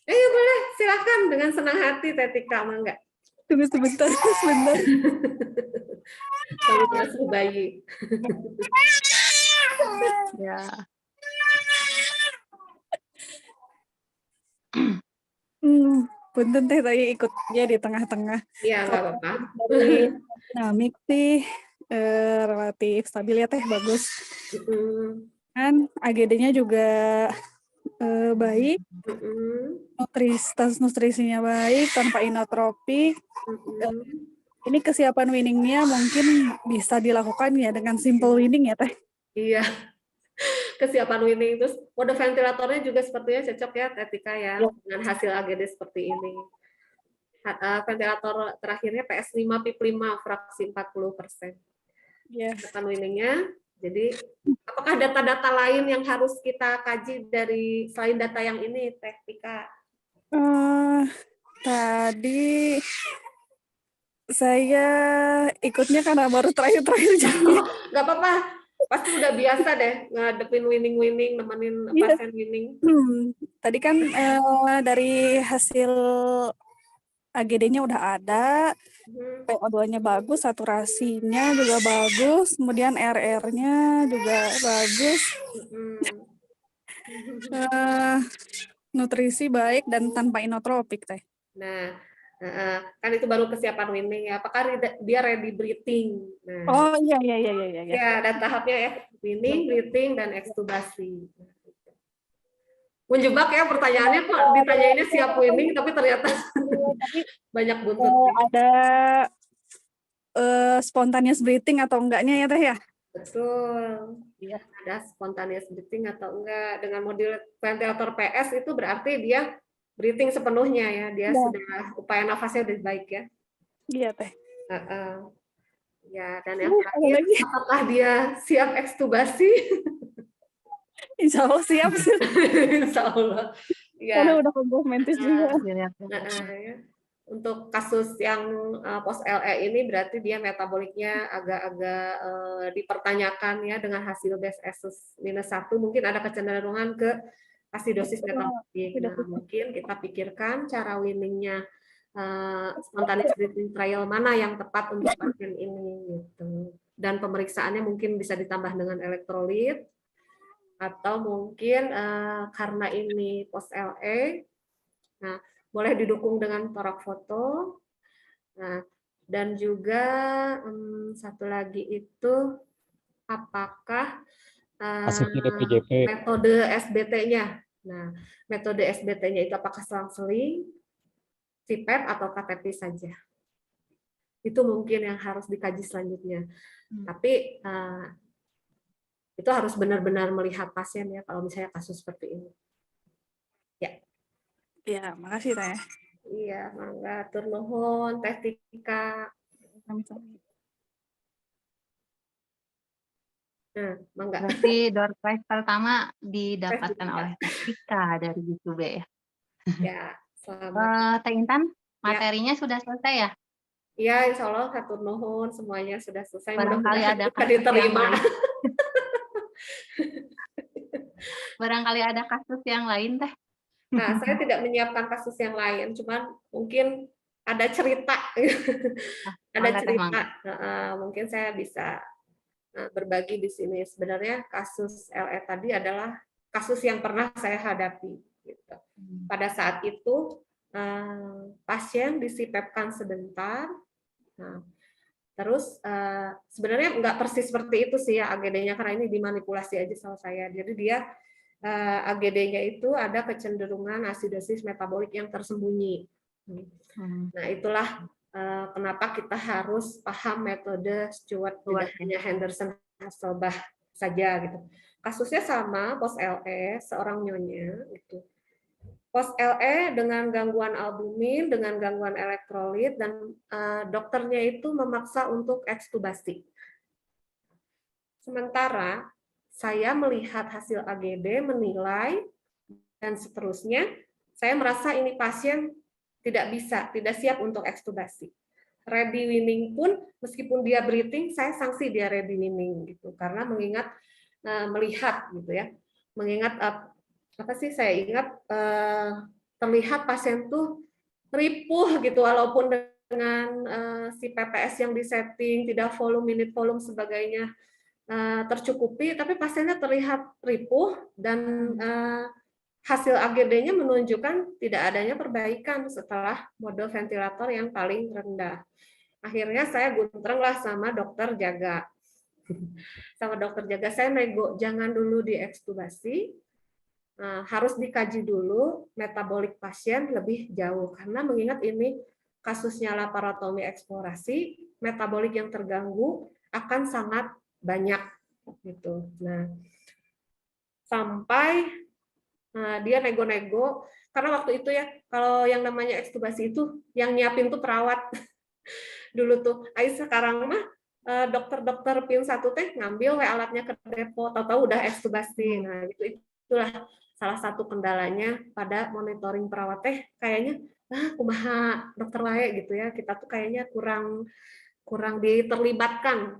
Iya boleh, silakan dengan senang hati Teh Tika, mangga. Tunggu sebentar, sebentar. Sambil masuk bayi. Ya. Punten Teh tadi ikutnya di tengah-tengah. Iya, nggak apa-apa. Dari dinamik sih relatif stabil ya Teh, bagus. Kan AGD-nya juga baik, nutrisinya baik, tanpa inotropik. Ini kesiapan winningnya mungkin bisa dilakukan ya dengan simple winning ya Teh. Iya, kesiapan winning. Terus mode ventilatornya juga sepertinya cocok ya Teh Tika ya, dengan hasil AGD seperti ini. Ventilator terakhirnya PS5 PIP5 fraksi 40%. Iya. Kesiapan winningnya. Jadi, apakah data-data lain yang harus kita kaji dari selain data yang ini, Teh Tika? Tadi saya ikutnya karena baru terakhir-terakhir jadi. Nggak apa-apa, pasti udah biasa deh ngadepin winning, nemenin pasien winning. Tadi kan dari hasil AGD-nya udah ada, PO2-nya bagus, saturasinya juga bagus, kemudian RR-nya juga bagus, nutrisi baik dan tanpa inotropik Teh. Nah, kan itu baru kesiapan winning ya. Apakah dia ready breathing? Nah, oh iya. Ya, dan tahapnya ya winning, breathing, dan ekstubasi. Menjebak ya pertanyaannya, kok ditanyainnya siap winning tapi ternyata banyak buntut. Ada spontaneous breathing atau enggaknya ya Teh ya? Betul. Ya, ada spontaneous breathing atau enggak. Dengan modul ventilator PS itu berarti dia breathing sepenuhnya ya. Dia sudah upaya nafasnya udah baik ya. Iya Teh. Ya, dan yang terakhir, apakah dia siap ekstubasi? Insya Allah siap sih. Insya Allah. Ya. Karena udah kompromentis juga. Untuk kasus yang post LE ini berarti dia metaboliknya agak-agak dipertanyakan ya dengan hasil best asus -1 mungkin ada kecenderungan ke asidosis metabolik. Nah, mungkin kita pikirkan cara winningnya spontaneous breathing trial mana yang tepat untuk pasien ini gitu. Dan pemeriksaannya mungkin bisa ditambah dengan elektrolit atau mungkin karena ini post LE, nah boleh didukung dengan torak foto. Nah, dan juga satu lagi itu apakah metode SBT-nya. Nah, metode SBT-nya itu apakah selang-seling, CPAP atau KTP saja. Itu mungkin yang harus dikaji selanjutnya. Tapi itu harus benar-benar melihat pasien ya kalau misalnya kasus seperti ini. Ya. Ya, makasih Teh. Iya, mangga tur nuhun Teh Tika. Sami-sami. Nah, mangga. Berarti door prize pertama didapatkan oleh Tika dari YouTube ya. Ya, selamat. Teh Intan, Ya. materinya sudah selesai ya? Ya, insya Allah hatur nuhun, semuanya sudah selesai. Barangkali Mudah-mudahan ada bisa kasus yang diterima. lain. Barangkali ada kasus yang lain teh. Nah, saya tidak menyiapkan kasus yang lain, cuman mungkin ada cerita. Ada Mangga, Teh, cerita. mangga. Mungkin saya bisa berbagi di sini. Sebenarnya kasus LE tadi adalah kasus yang pernah saya hadapi. Gitu. Pada saat itu pasien disipepkan sebentar. Nah, terus sebenarnya nggak persis seperti itu sih ya AGD-nya, karena ini dimanipulasi aja sama saya. Jadi dia AGD-nya itu ada kecenderungan asidosis metabolik yang tersembunyi. Nah, itulah kenapa kita harus paham metode Stewart, tidak hanya Henderson Hasselbalch saja gitu. Kasusnya sama, post LE, seorang nyonya itu. Post LE dengan gangguan albumin, dengan gangguan elektrolit, dan dokternya itu memaksa untuk ekstubasi. Sementara saya melihat hasil AGD, menilai, dan seterusnya, saya merasa ini pasien tidak siap untuk ekstubasi. Ready weaning pun, meskipun dia breathing, saya sanksi dia ready weaning gitu, karena melihat gitu ya, mengingat saya ingat terlihat pasien tuh ripuh gitu, walaupun dengan si PPS yang disetting, tidak volume, minute volume sebagainya tercukupi, tapi pasiennya terlihat ripuh dan hasil AGD-nya menunjukkan tidak adanya perbaikan setelah mode ventilator yang paling rendah. Akhirnya saya guntreng lah sama dokter jaga. Sama dokter jaga saya nego, jangan dulu diekstubasi, harus dikaji dulu metabolik pasien lebih jauh. Karena mengingat ini kasusnya laparotomi eksplorasi, metabolik yang terganggu akan sangat banyak. Gitu. Nah, sampai dia nego-nego, karena waktu itu ya, kalau yang namanya ekstubasi itu, yang nyiapin tuh perawat. Dulu tuh, sekarang mah dokter-dokter PIN 1 teh ngambil alatnya ke depo, tahu-tahu udah ekstubasi. Nah, itulah salah satu kendalanya pada monitoring perawat teh, kayaknya, kumaha dokter wae gitu ya, kita tuh kayaknya kurang dilibatkan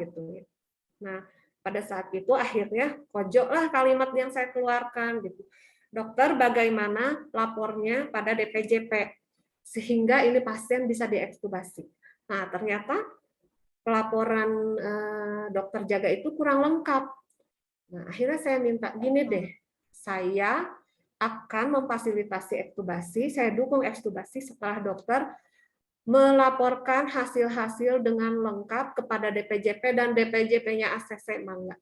gitu. Nah, pada saat itu akhirnya kojoklah kalimat yang saya keluarkan gitu. Dokter, bagaimana lapornya pada DPJP sehingga ini pasien bisa diekstubasi. Nah, ternyata pelaporan dokter jaga itu kurang lengkap. Nah, akhirnya saya minta gini deh, saya akan memfasilitasi ekstubasi, saya dukung ekstubasi setelah dokter melaporkan hasil-hasil dengan lengkap kepada DPJP dan DPJP-nya ACC mangga.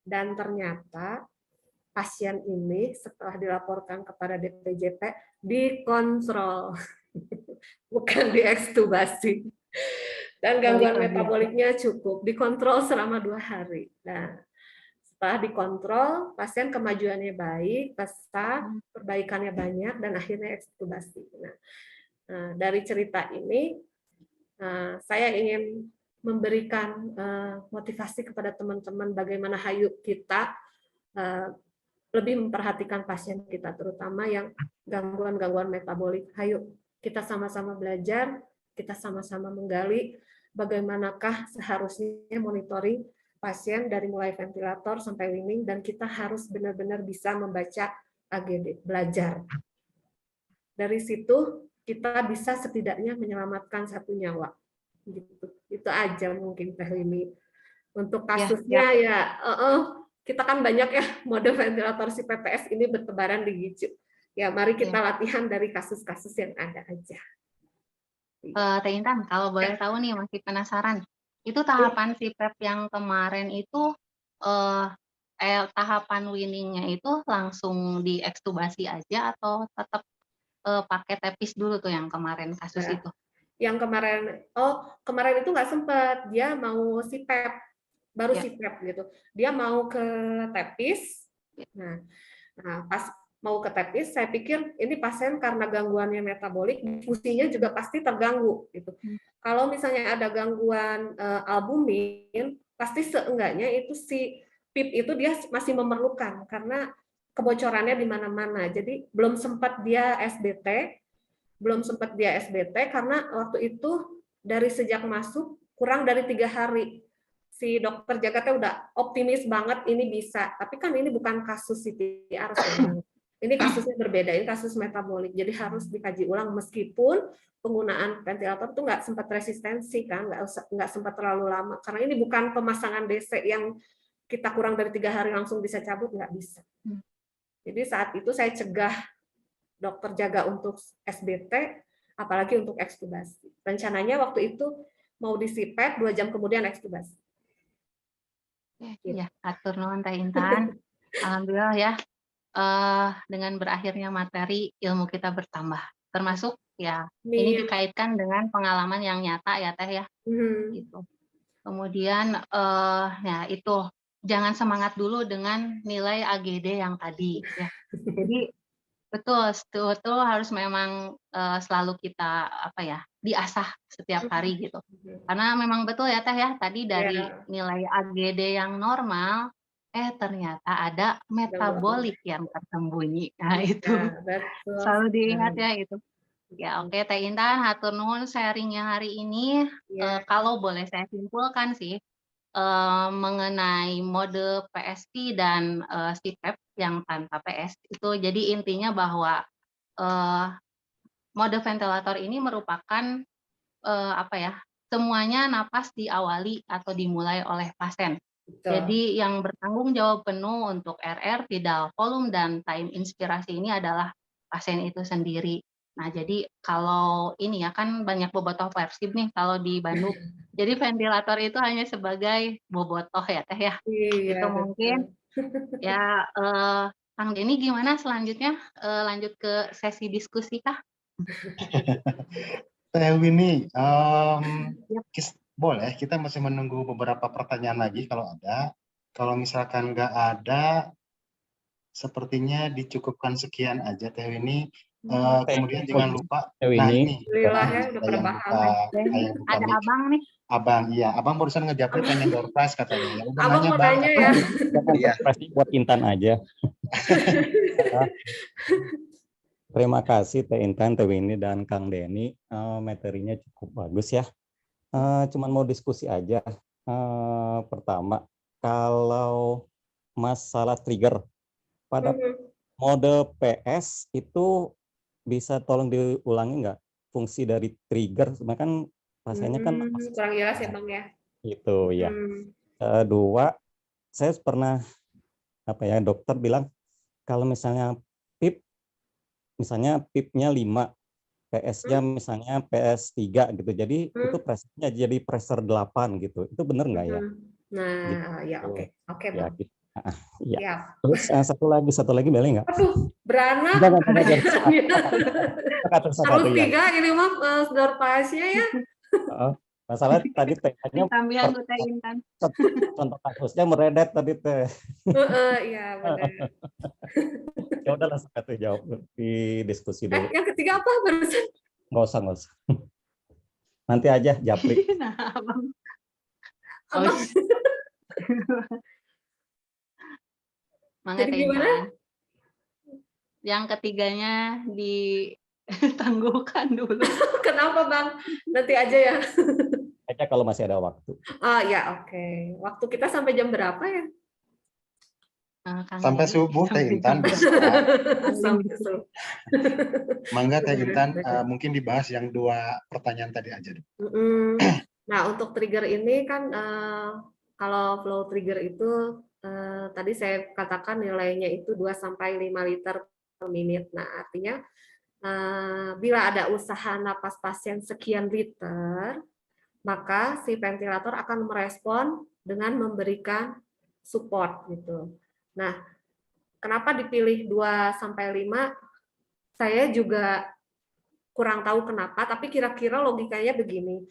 Dan ternyata pasien ini setelah dilaporkan kepada DPJP dikontrol, bukan diekstubasi. Dan gangguan metaboliknya cukup, dikontrol selama 2 hari. Nah, setelah dikontrol, pasien kemajuannya baik, pesat, perbaikannya banyak, dan akhirnya ekstubasi. Nah, dari cerita ini, saya ingin memberikan motivasi kepada teman-teman bagaimana hayu kita lebih memperhatikan pasien kita, terutama yang gangguan-gangguan metabolik. Hayu kita sama-sama belajar, kita sama-sama menggali bagaimanakah seharusnya monitoring pasien dari mulai ventilator sampai weaning, dan kita harus benar-benar bisa membaca AGD, belajar. Dari situ kita bisa setidaknya menyelamatkan 1 nyawa. Gitu. Itu aja mungkin Teh Lini. Untuk kasusnya kita kan banyak ya mode ventilator si PPS ini bertebaran di GIJU. Ya, mari kita latihan dari kasus-kasus yang ada aja. Teh Intan, kalau boleh tahu nih, masih penasaran. Itu tahapan CPAP yang kemarin itu tahapan weaningnya itu langsung diekstubasi aja atau tetap pakai tepis dulu tuh yang kemarin kasus itu? Yang kemarin itu nggak sempat, dia mau CPAP, baru CPAP gitu. Dia mau ke tepis. Nah, pas mau ke TEPIS, saya pikir ini pasien karena gangguannya metabolik, difusinya juga pasti terganggu gitu. Kalau misalnya ada gangguan albumin, pasti seenggaknya itu si PIP itu dia masih memerlukan karena kebocorannya di mana-mana. Jadi belum sempat dia SBT karena waktu itu dari sejak masuk kurang dari 3 hari. Si dokter jagatnya udah optimis banget ini bisa, tapi kan ini bukan kasus CTR sebenarnya. Ini kasusnya berbeda, ini kasus metabolik, jadi harus dikaji ulang meskipun penggunaan ventilator itu nggak sempat resistensi kan, nggak sempat terlalu lama, karena ini bukan pemasangan DC yang kita kurang dari 3 hari langsung bisa cabut, nggak bisa. Jadi saat itu saya cegah dokter jaga untuk SBT, apalagi untuk ekstubasi. Rencananya waktu itu mau disipet, 2 jam kemudian ekstubasi. Ya, atur nuhun Teh Intan. Alhamdulillah ya, dengan berakhirnya materi ilmu kita bertambah. Termasuk ya ini dikaitkan dengan pengalaman yang nyata ya Teh ya. Gitu. Kemudian ya itu jangan semangat dulu dengan nilai AGD yang tadi ya. Jadi betul harus memang selalu kita diasah setiap hari gitu. Karena memang betul ya Teh ya, tadi dari nilai AGD yang normal ternyata ada metabolik yang tersembunyi. Nah itu selalu diingat ya itu. Ya oke Teh Intan, hatur nuhun sharingnya hari ini. Kalau boleh saya simpulkan sih mengenai mode PSP dan CPAP yang tanpa PS itu, jadi intinya bahwa mode ventilator ini merupakan semuanya napas diawali atau dimulai oleh pasien. Jadi yang bertanggung jawab penuh untuk RR, tidal volume, dan time inspirasi ini adalah pasien itu sendiri. Nah, jadi kalau ini ya kan banyak bobotoh persib nih kalau di Bandung. Jadi ventilator itu hanya sebagai bobotoh ya Teh ya. Iya, itu mungkin ya Kang Denny gimana selanjutnya? Lanjut ke sesi diskusi kah? Teh Winnie, boleh kita masih menunggu beberapa pertanyaan lagi kalau ada. Kalau misalkan nggak ada, sepertinya dicukupkan sekian aja Teh Winnie. Kemudian jangan lupa, nah ini ada abang nih. Abang, iya, abang barusan ngejapri pengen door prize katanya. Ya udah abang nanya mau bang. nanya ya. Iya. Pasti buat Intan aja. Terima kasih Teh Intan, Teh Winnie, dan Kang Denny. Materinya cukup bagus ya. Cuman mau diskusi aja. Pertama, kalau masalah trigger pada mode PS itu bisa tolong diulangi nggak fungsi dari trigger? Kan rasanya kan kurang jelas ya Bang ya. Itu ya. Kedua, saya pernah dokter bilang kalau misalnya PIP-nya 5, PS-nya misalnya PS3 gitu. Jadi itu pressure-nya jadi pressure 8 gitu. Itu benar nggak ya? Nah, gitu. Ya oke Ya, Bang. gitu. Ya. Siap. Terus satu lagi boleh nggak? Aduh, beranak. Harus 3 ini mah door prize-nya ya. Masalah tadi tanya contoh kasusnya meredet tadi Teh. Iya benar. Ya udah langsung satu jawab di diskusi dulu. Yang ketiga apa barusan? Nggak usah. Nanti aja japri. Nah, abang. Jadi gimana? Yang ketiganya ditangguhkan dulu. Kenapa Bang? Nanti aja ya. Aja kalau masih ada waktu. Ya oke. Waktu kita sampai jam berapa ya? Sampai subuh Teh Intan. Mangga Teh Intan, mungkin dibahas yang 2 pertanyaan tadi aja. Nah untuk trigger ini kan kalau flow trigger itu tadi saya katakan nilainya itu 2-5 liter per menit. Nah artinya bila ada usaha napas pasien sekian liter, maka si ventilator akan merespon dengan memberikan support gitu. Nah, kenapa dipilih 2-5? Saya juga kurang tahu kenapa, tapi kira-kira logikanya begini.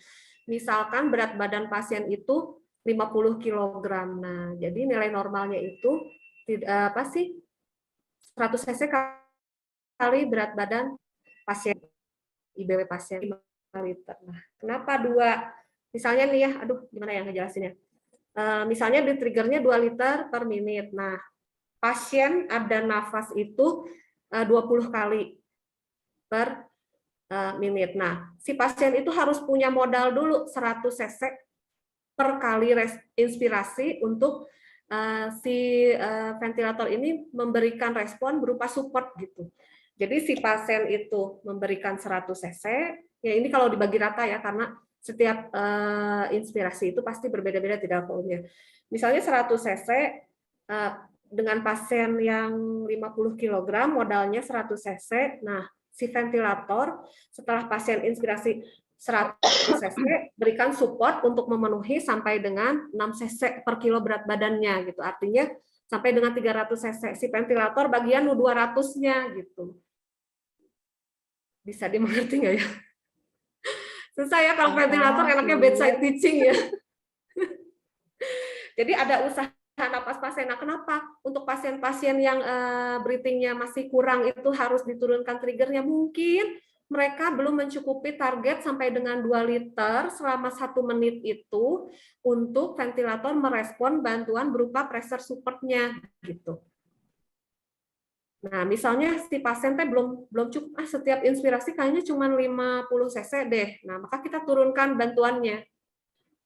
Misalkan berat badan pasien itu 50 kg. Nah, jadi nilai normalnya itu 100 cc kali berat badan pasien, IBW pasien 5 liter. Nah, kenapa 2? Misalnya nih ya, aduh gimana ya ngejelasinnya. Misalnya di triggernya 2 liter per menit. Nah, pasien ada nafas itu 20 kali per menit. Nah, si pasien itu harus punya modal dulu 100 cc per kali inspirasi untuk si ventilator ini memberikan respon berupa support gitu. Jadi si pasien itu memberikan 100 cc, ya ini kalau dibagi rata ya, karena setiap inspirasi itu pasti berbeda-beda tidak volumenya. Misalnya 100 cc dengan pasien yang 50 kg modalnya 100 cc. Nah, si ventilator setelah pasien inspirasi 100 cc berikan support untuk memenuhi sampai dengan 6 cc per kilo berat badannya gitu. Artinya sampai dengan 300 cc. Si ventilator bagian 200-nya gitu. Bisa dimengerti nggak ya? Susah ya kalau ventilator, enaknya bedside teaching ya. Jadi ada usaha napas pasien. Nah, kenapa untuk pasien-pasien yang breathing-nya masih kurang itu harus diturunkan triggernya? Mungkin mereka belum mencukupi target sampai dengan 2 liter selama 1 menit itu untuk ventilator merespon bantuan berupa pressure support-nya gitu. Nah, misalnya si pasien teh belum cukup, setiap inspirasi kayaknya cuma 50 cc deh. Nah, maka kita turunkan bantuannya.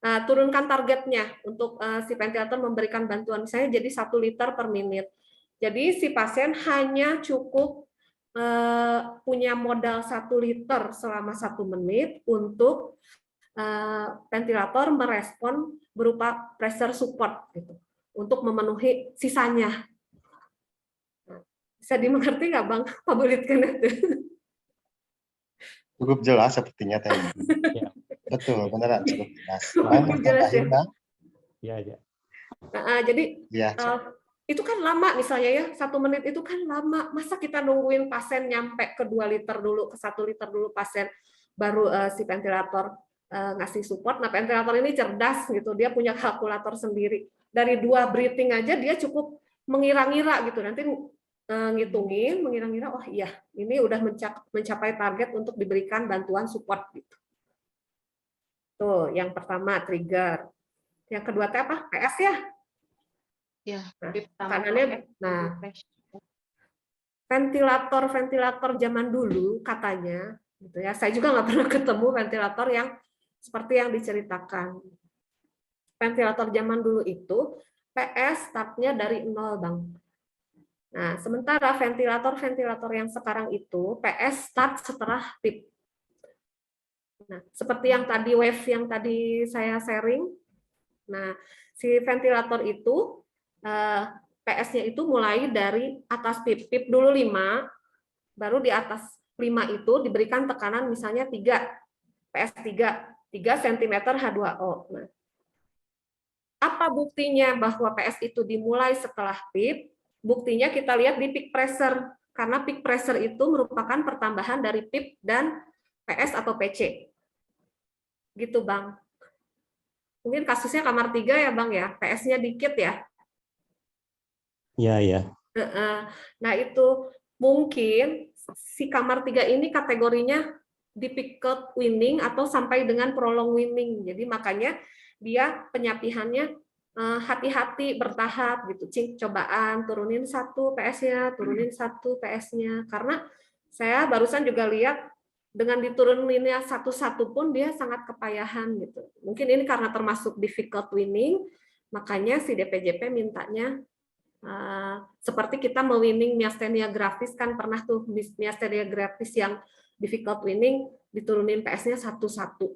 Nah, turunkan targetnya untuk si ventilator memberikan bantuan misalnya jadi 1 liter per menit. Jadi si pasien hanya cukup punya modal 1 liter selama 1 menit untuk ventilator merespon berupa pressure support gitu untuk memenuhi sisanya. Bisa dimengerti nggak Bang? Pabulit itu. Cukup jelas sepertinya Teh. Ya. Betul, beneran cukup jelas. Cukup jelas ya. Bang? Iya, ya. Nah, jadi Ya, itu kan lama misalnya ya, 1 menit itu kan lama. Masa kita nungguin pasien nyampe ke 2 liter dulu, ke 1 liter dulu pasien baru si ventilator ngasih support. Nah, ventilator ini cerdas gitu, dia punya kalkulator sendiri. Dari 2 breathing aja dia cukup mengira-ngira gitu. Nanti ngitungin, mengira-ngira, oh iya, ini udah mencapai target untuk diberikan bantuan support gitu. Tuh, yang pertama trigger. Yang kedua teh apa? PS ya? Ya, Nah, ventilator zaman dulu katanya, gitu ya. Saya juga nggak pernah ketemu ventilator yang seperti yang diceritakan. Ventilator zaman dulu itu PS startnya dari 0, Bang. Nah, sementara ventilator yang sekarang itu PS start setelah PIP. Nah, seperti yang tadi wave yang tadi saya sharing. Nah, si ventilator itu PS-nya itu mulai dari atas PIP. PIP dulu 5, baru di atas 5 itu diberikan tekanan misalnya 3, PS 3 cm H2O. Nah, apa buktinya bahwa PS itu dimulai setelah PIP? Buktinya kita lihat di peak pressure. Karena peak pressure itu merupakan pertambahan dari PIP dan PS atau PC. Gitu, Bang. Mungkin kasusnya kamar 3 ya, Bang ya. PS-nya dikit ya. Iya, ya. Nah, itu mungkin si kamar 3 ini kategorinya difficult weaning atau sampai dengan prolong weaning. Jadi makanya dia penyapihannya hati-hati, bertahap gitu. Cobaan turunin 1 PS-nya, turunin 1 PS-nya. Karena saya barusan juga lihat dengan dituruninnya satu-satu pun dia sangat kepayahan gitu. Mungkin ini karena termasuk difficult weaning, makanya si DPJP mintanya seperti kita mewinning miastenia gravis, kan pernah tuh miastenia gravis yang difficult weaning diturunin PS-nya satu-satu.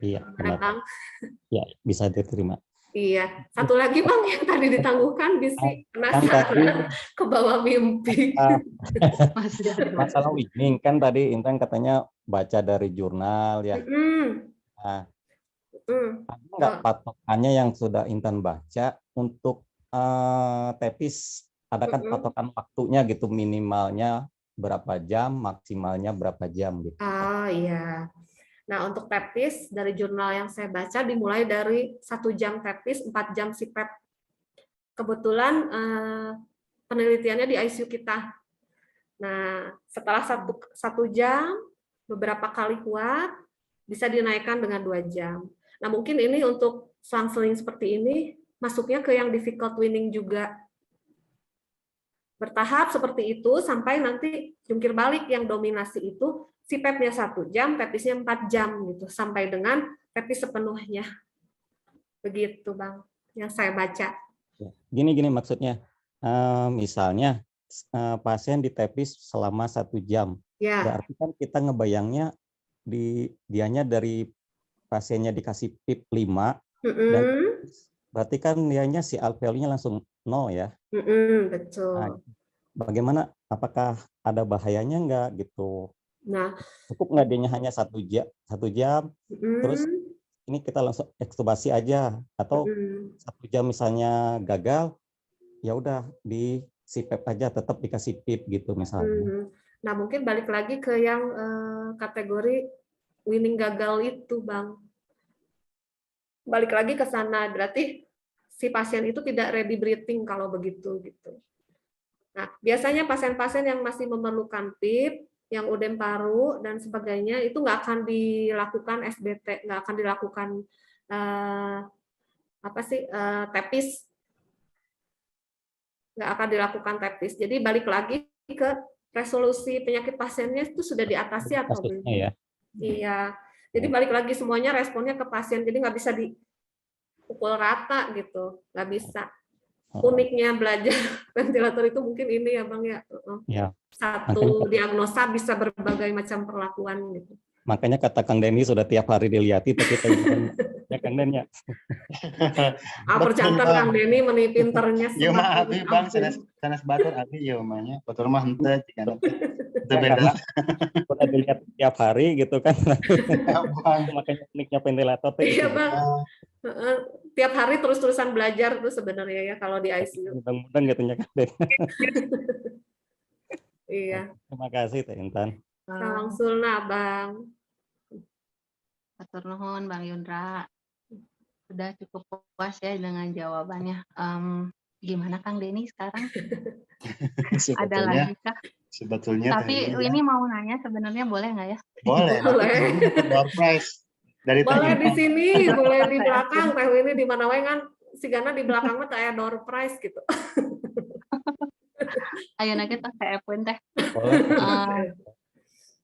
Iya, benar, Bang? Ya, bisa diterima. Iya, satu lagi Bang yang tadi ditangguhkan bisi penasaran ke bawah mimpi. Masalah weaning kan tadi Intan katanya baca dari jurnal ya. Nah, ada nggak patokannya yang sudah Intan baca untuk tepis? Ada kan patokan waktunya gitu, minimalnya berapa jam, maksimalnya berapa jam gitu. Oh iya. Nah, untuk tepis dari jurnal yang saya baca dimulai dari 1 jam tepis, 4 jam CPAP. Kebetulan penelitiannya di ICU kita. Nah, setelah satu jam, beberapa kali kuat, bisa dinaikkan dengan 2 jam. Nah, mungkin ini untuk selang-seling seperti ini, masuknya ke yang difficult weaning juga. Bertahap seperti itu, sampai nanti jungkir balik yang dominasi itu, si PEP-nya 1 jam, PEPIS-nya 4 jam, gitu, sampai dengan PEPIS sepenuhnya. Begitu, Bang, yang saya baca. Gini maksudnya, misalnya pasien ditepis selama 1 jam, Ya. berarti kan kita ngebayangnya dianya dari pasiennya dikasih PIP 5, dan berarti kan dianya si value-nya langsung 0 ya. Betul. Nah, bagaimana? Apakah ada bahayanya nggak gitu? Nah, cukup nggak dianya hanya 1 jam, terus ini kita langsung ekstubasi aja, atau 1 jam misalnya gagal, ya udah di si PEP aja, tetap dikasih PIP gitu misalnya. Nah, mungkin balik lagi ke yang kategori weaning gagal itu, Bang. Balik lagi ke sana, berarti si pasien itu tidak ready breathing kalau begitu gitu. Nah, biasanya pasien-pasien yang masih memerlukan PIP, yang udem paru dan sebagainya, itu nggak akan dilakukan SBT, nggak akan dilakukan TEPIS, nggak akan dilakukan TEPIS. Jadi balik lagi ke resolusi penyakit pasiennya itu sudah diatasi atau belum? Ya. Iya. Jadi balik lagi semuanya responnya ke pasien, jadi nggak bisa dipukul rata gitu, nggak bisa. Uniknya belajar ventilator itu mungkin ini ya, Bang, ya. Satu diagnosa bisa berbagai macam perlakuan gitu. Makanya kata Kang Denny sudah tiap hari dilihati, tapi ya Kang Denny ya. Percantan Kang Denny meni pinternya. Ya mah abi Bang sanes batur abi ya umanya. Batur mah henteu jika itu beda. Udah dilihat tiap hari gitu kan. Makanya uniknya ventilator tuh. Iya, Bang. Tiap hari terus-terusan belajar tuh sebenarnya ya kalau di ICU. Mudah-mudahan gitu ya Kang Denny. Iya. Terima kasih Teh Intan. Salam sulna, Bang. Atur nuhun Bang Yundra. Sudah cukup puas ya dengan jawabannya. Gimana Kang Denny sekarang? Ada lagi kah? Sebetulnya tapi ini mau nanya sebenarnya boleh nggak ya? Boleh. Door prize. Boleh di sini, boleh di belakang. Teh ini di mana wae kan si Gana di belakang mah kayak door prize gitu. Ayo kita kayak poin teh.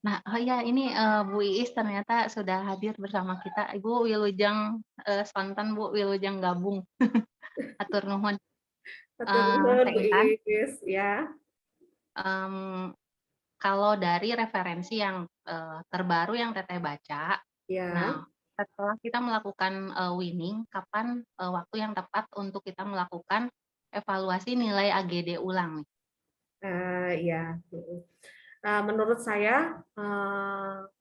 Nah, ya ini Bu Iis ternyata sudah hadir bersama kita. Ibu Wilujeng spontan, Bu Wilujeng gabung. Atur nuhun. Atur nuhun Bu Iis ya. Kalau dari referensi yang terbaru yang Teteh baca, nah setelah kita melakukan weaning, kapan waktu yang tepat untuk kita melakukan evaluasi nilai AGD ulang? Ya. Menurut saya,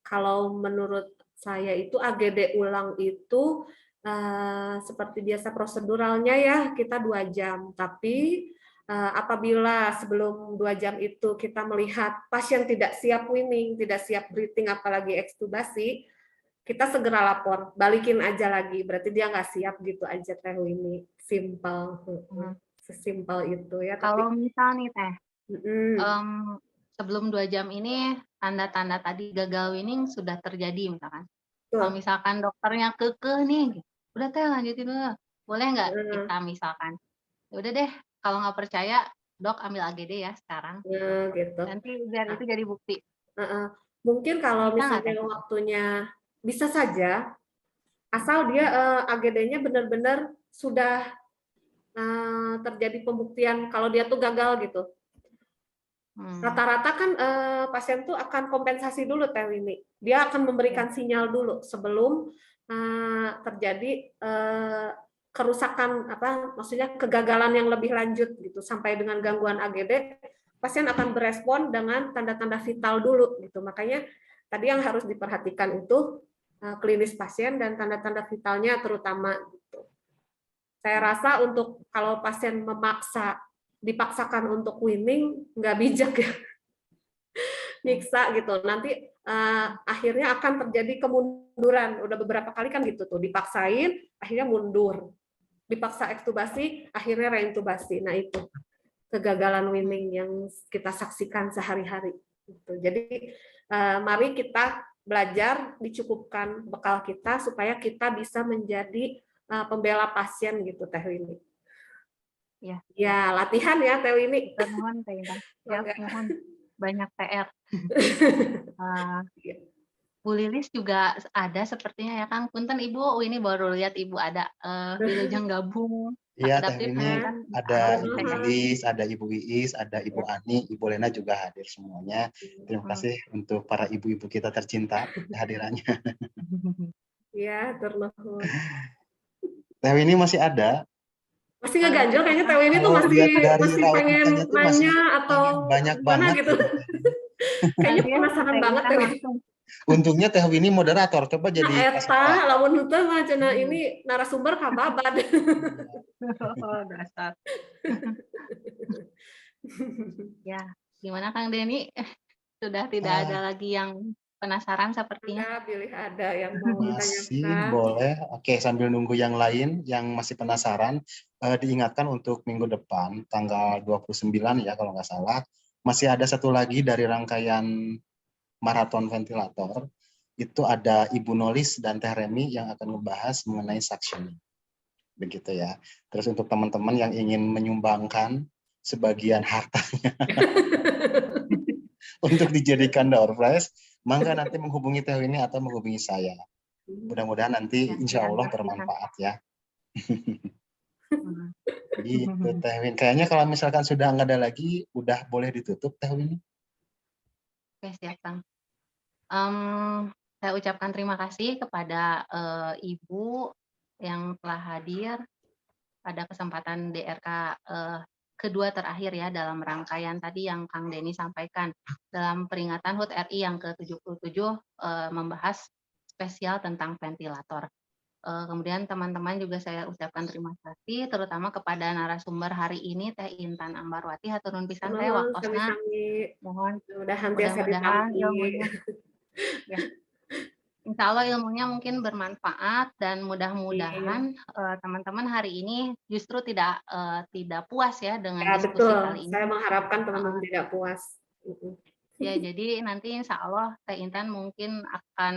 kalau menurut saya itu AGD ulang itu seperti biasa proseduralnya ya kita 2 jam. Tapi apabila sebelum 2 jam itu kita melihat pasien tidak siap weaning, tidak siap breathing, apalagi ekstubasi, kita segera lapor, balikin aja lagi. Berarti dia nggak siap gitu aja Teh ini. Simple, sesimpel itu ya. Kalau misal nih Teh, sebelum 2 jam ini tanda-tanda tadi gagal weaning sudah terjadi misalkan. Kalau misalkan dokternya kekeh nih, udah Teh lanjutin dulu. Boleh nggak kita misalkan, ya udah deh kalau nggak percaya dok ambil AGD ya sekarang. Gitu. Nanti biar itu jadi bukti. Mungkin kalau misalnya waktunya bisa saja, asal dia AGD-nya benar-benar sudah terjadi pembuktian kalau dia tuh gagal gitu. Rata-rata kan pasien tuh akan kompensasi dulu Teh Winnie. Dia akan memberikan sinyal dulu sebelum terjadi kerusakan maksudnya kegagalan yang lebih lanjut gitu sampai dengan gangguan AGD. Pasien akan berespon dengan tanda-tanda vital dulu gitu. Makanya tadi yang harus diperhatikan itu klinis pasien dan tanda-tanda vitalnya terutama gitu. Saya rasa untuk kalau pasien dipaksakan untuk weaning nggak bijak ya, nyiksa gitu. Nanti akhirnya akan terjadi kemunduran. Udah beberapa kali kan gitu tuh, dipaksain, akhirnya mundur. Dipaksa ekstubasi, akhirnya reintubasi. Nah itu. kegagalan winning yang kita saksikan sehari-hari. Gitu. Jadi mari kita belajar, dicukupkan bekal kita supaya kita bisa menjadi pembela pasien gitu Teh Winnie. Ya, latihan ya Teh Winnie. Mohon Teh Intan. Ya, mohon banyak PR. Bu Lilis juga ada sepertinya ya Kang. Punten Ibu, ini baru lihat Ibu ada wilujeng gabung. Iya, Teh Winnie, ada Ibu Lilis, ada Ibu Iis, ada Ibu Ani, Ibu Lena juga hadir semuanya. Terima kasih untuk para ibu-ibu kita tercinta kehadirannya. Ya, ternuhun. Teh Winnie masih ada? Masih ngeganjel kayaknya Teh Winnie tuh masih pengen nanya atau banyak gimana banget gitu. Kayaknya penasaran banget Teh Winnie. Untungnya Teh Winnie moderator, coba jadi eta lamun henteu mah cenah ini narasumber kababad. Oh, dasar. Ya, gimana Kang Denny? Sudah tidak ada lagi yang penasaran sepertinya. Pilih ada yang mau masih ditanyakan. boleh. Oke, sambil nunggu yang lain yang masih penasaran, diingatkan untuk minggu depan tanggal 29 ya kalau nggak salah, masih ada satu lagi dari rangkaian maraton ventilator. Itu ada Ibu Nolis dan Teh Remi yang akan membahas mengenai suctioning. Begitu ya. Terus untuk teman-teman yang ingin menyumbangkan sebagian hartanya untuk dijadikan door prize, mangga nanti menghubungi Teh Winnie atau menghubungi saya. Mudah-mudahan nanti insya Allah bermanfaat ya. Gitu Teh Winnie. Kayaknya kalau misalkan sudah nggak ada lagi, udah boleh ditutup Teh Winnie. Oke, siap Kang. Saya ucapkan terima kasih kepada Ibu yang telah hadir pada kesempatan DRK kedua terakhir ya dalam rangkaian tadi yang Kang Denny sampaikan dalam peringatan HUT RI yang ke-77 membahas spesial tentang ventilator. Kemudian teman-teman juga saya ucapkan terima kasih terutama kepada narasumber hari ini Teh Intan Ambarwati hatur nuhun pisan Teh waktosna. Mohon mudah-mudahan ilmunya ya. Insya Allah ilmunya mungkin bermanfaat dan mudah-mudahan teman-teman hari ini justru tidak puas ya dengan diskusi betul. kali ini. Saya mengharapkan teman-teman tidak puas. Ya, jadi nanti insya Allah Teh Intan mungkin akan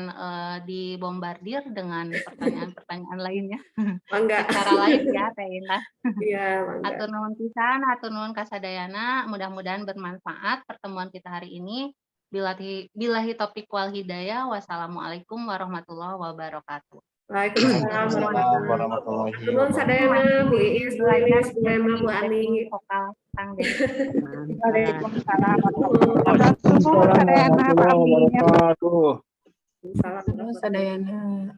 dibombardir dengan pertanyaan-pertanyaan lainnya secara live ya Teh Intan. Iya, Atur nuhun pisan, atur nuhun kasadayana, mudah-mudahan bermanfaat pertemuan kita hari ini. Bilahi topik wal hidayah. Wassalamualaikum warahmatullahi wabarakatuh. Waalaikumsalam warahmatullahi wabarakatuh. Nuhun sadayana Bu Iis, Bu Lilis, Bu Lena, Bu Ani. Waalaikumsalam warahmatullahi wabarakatuh. Salam sadayana.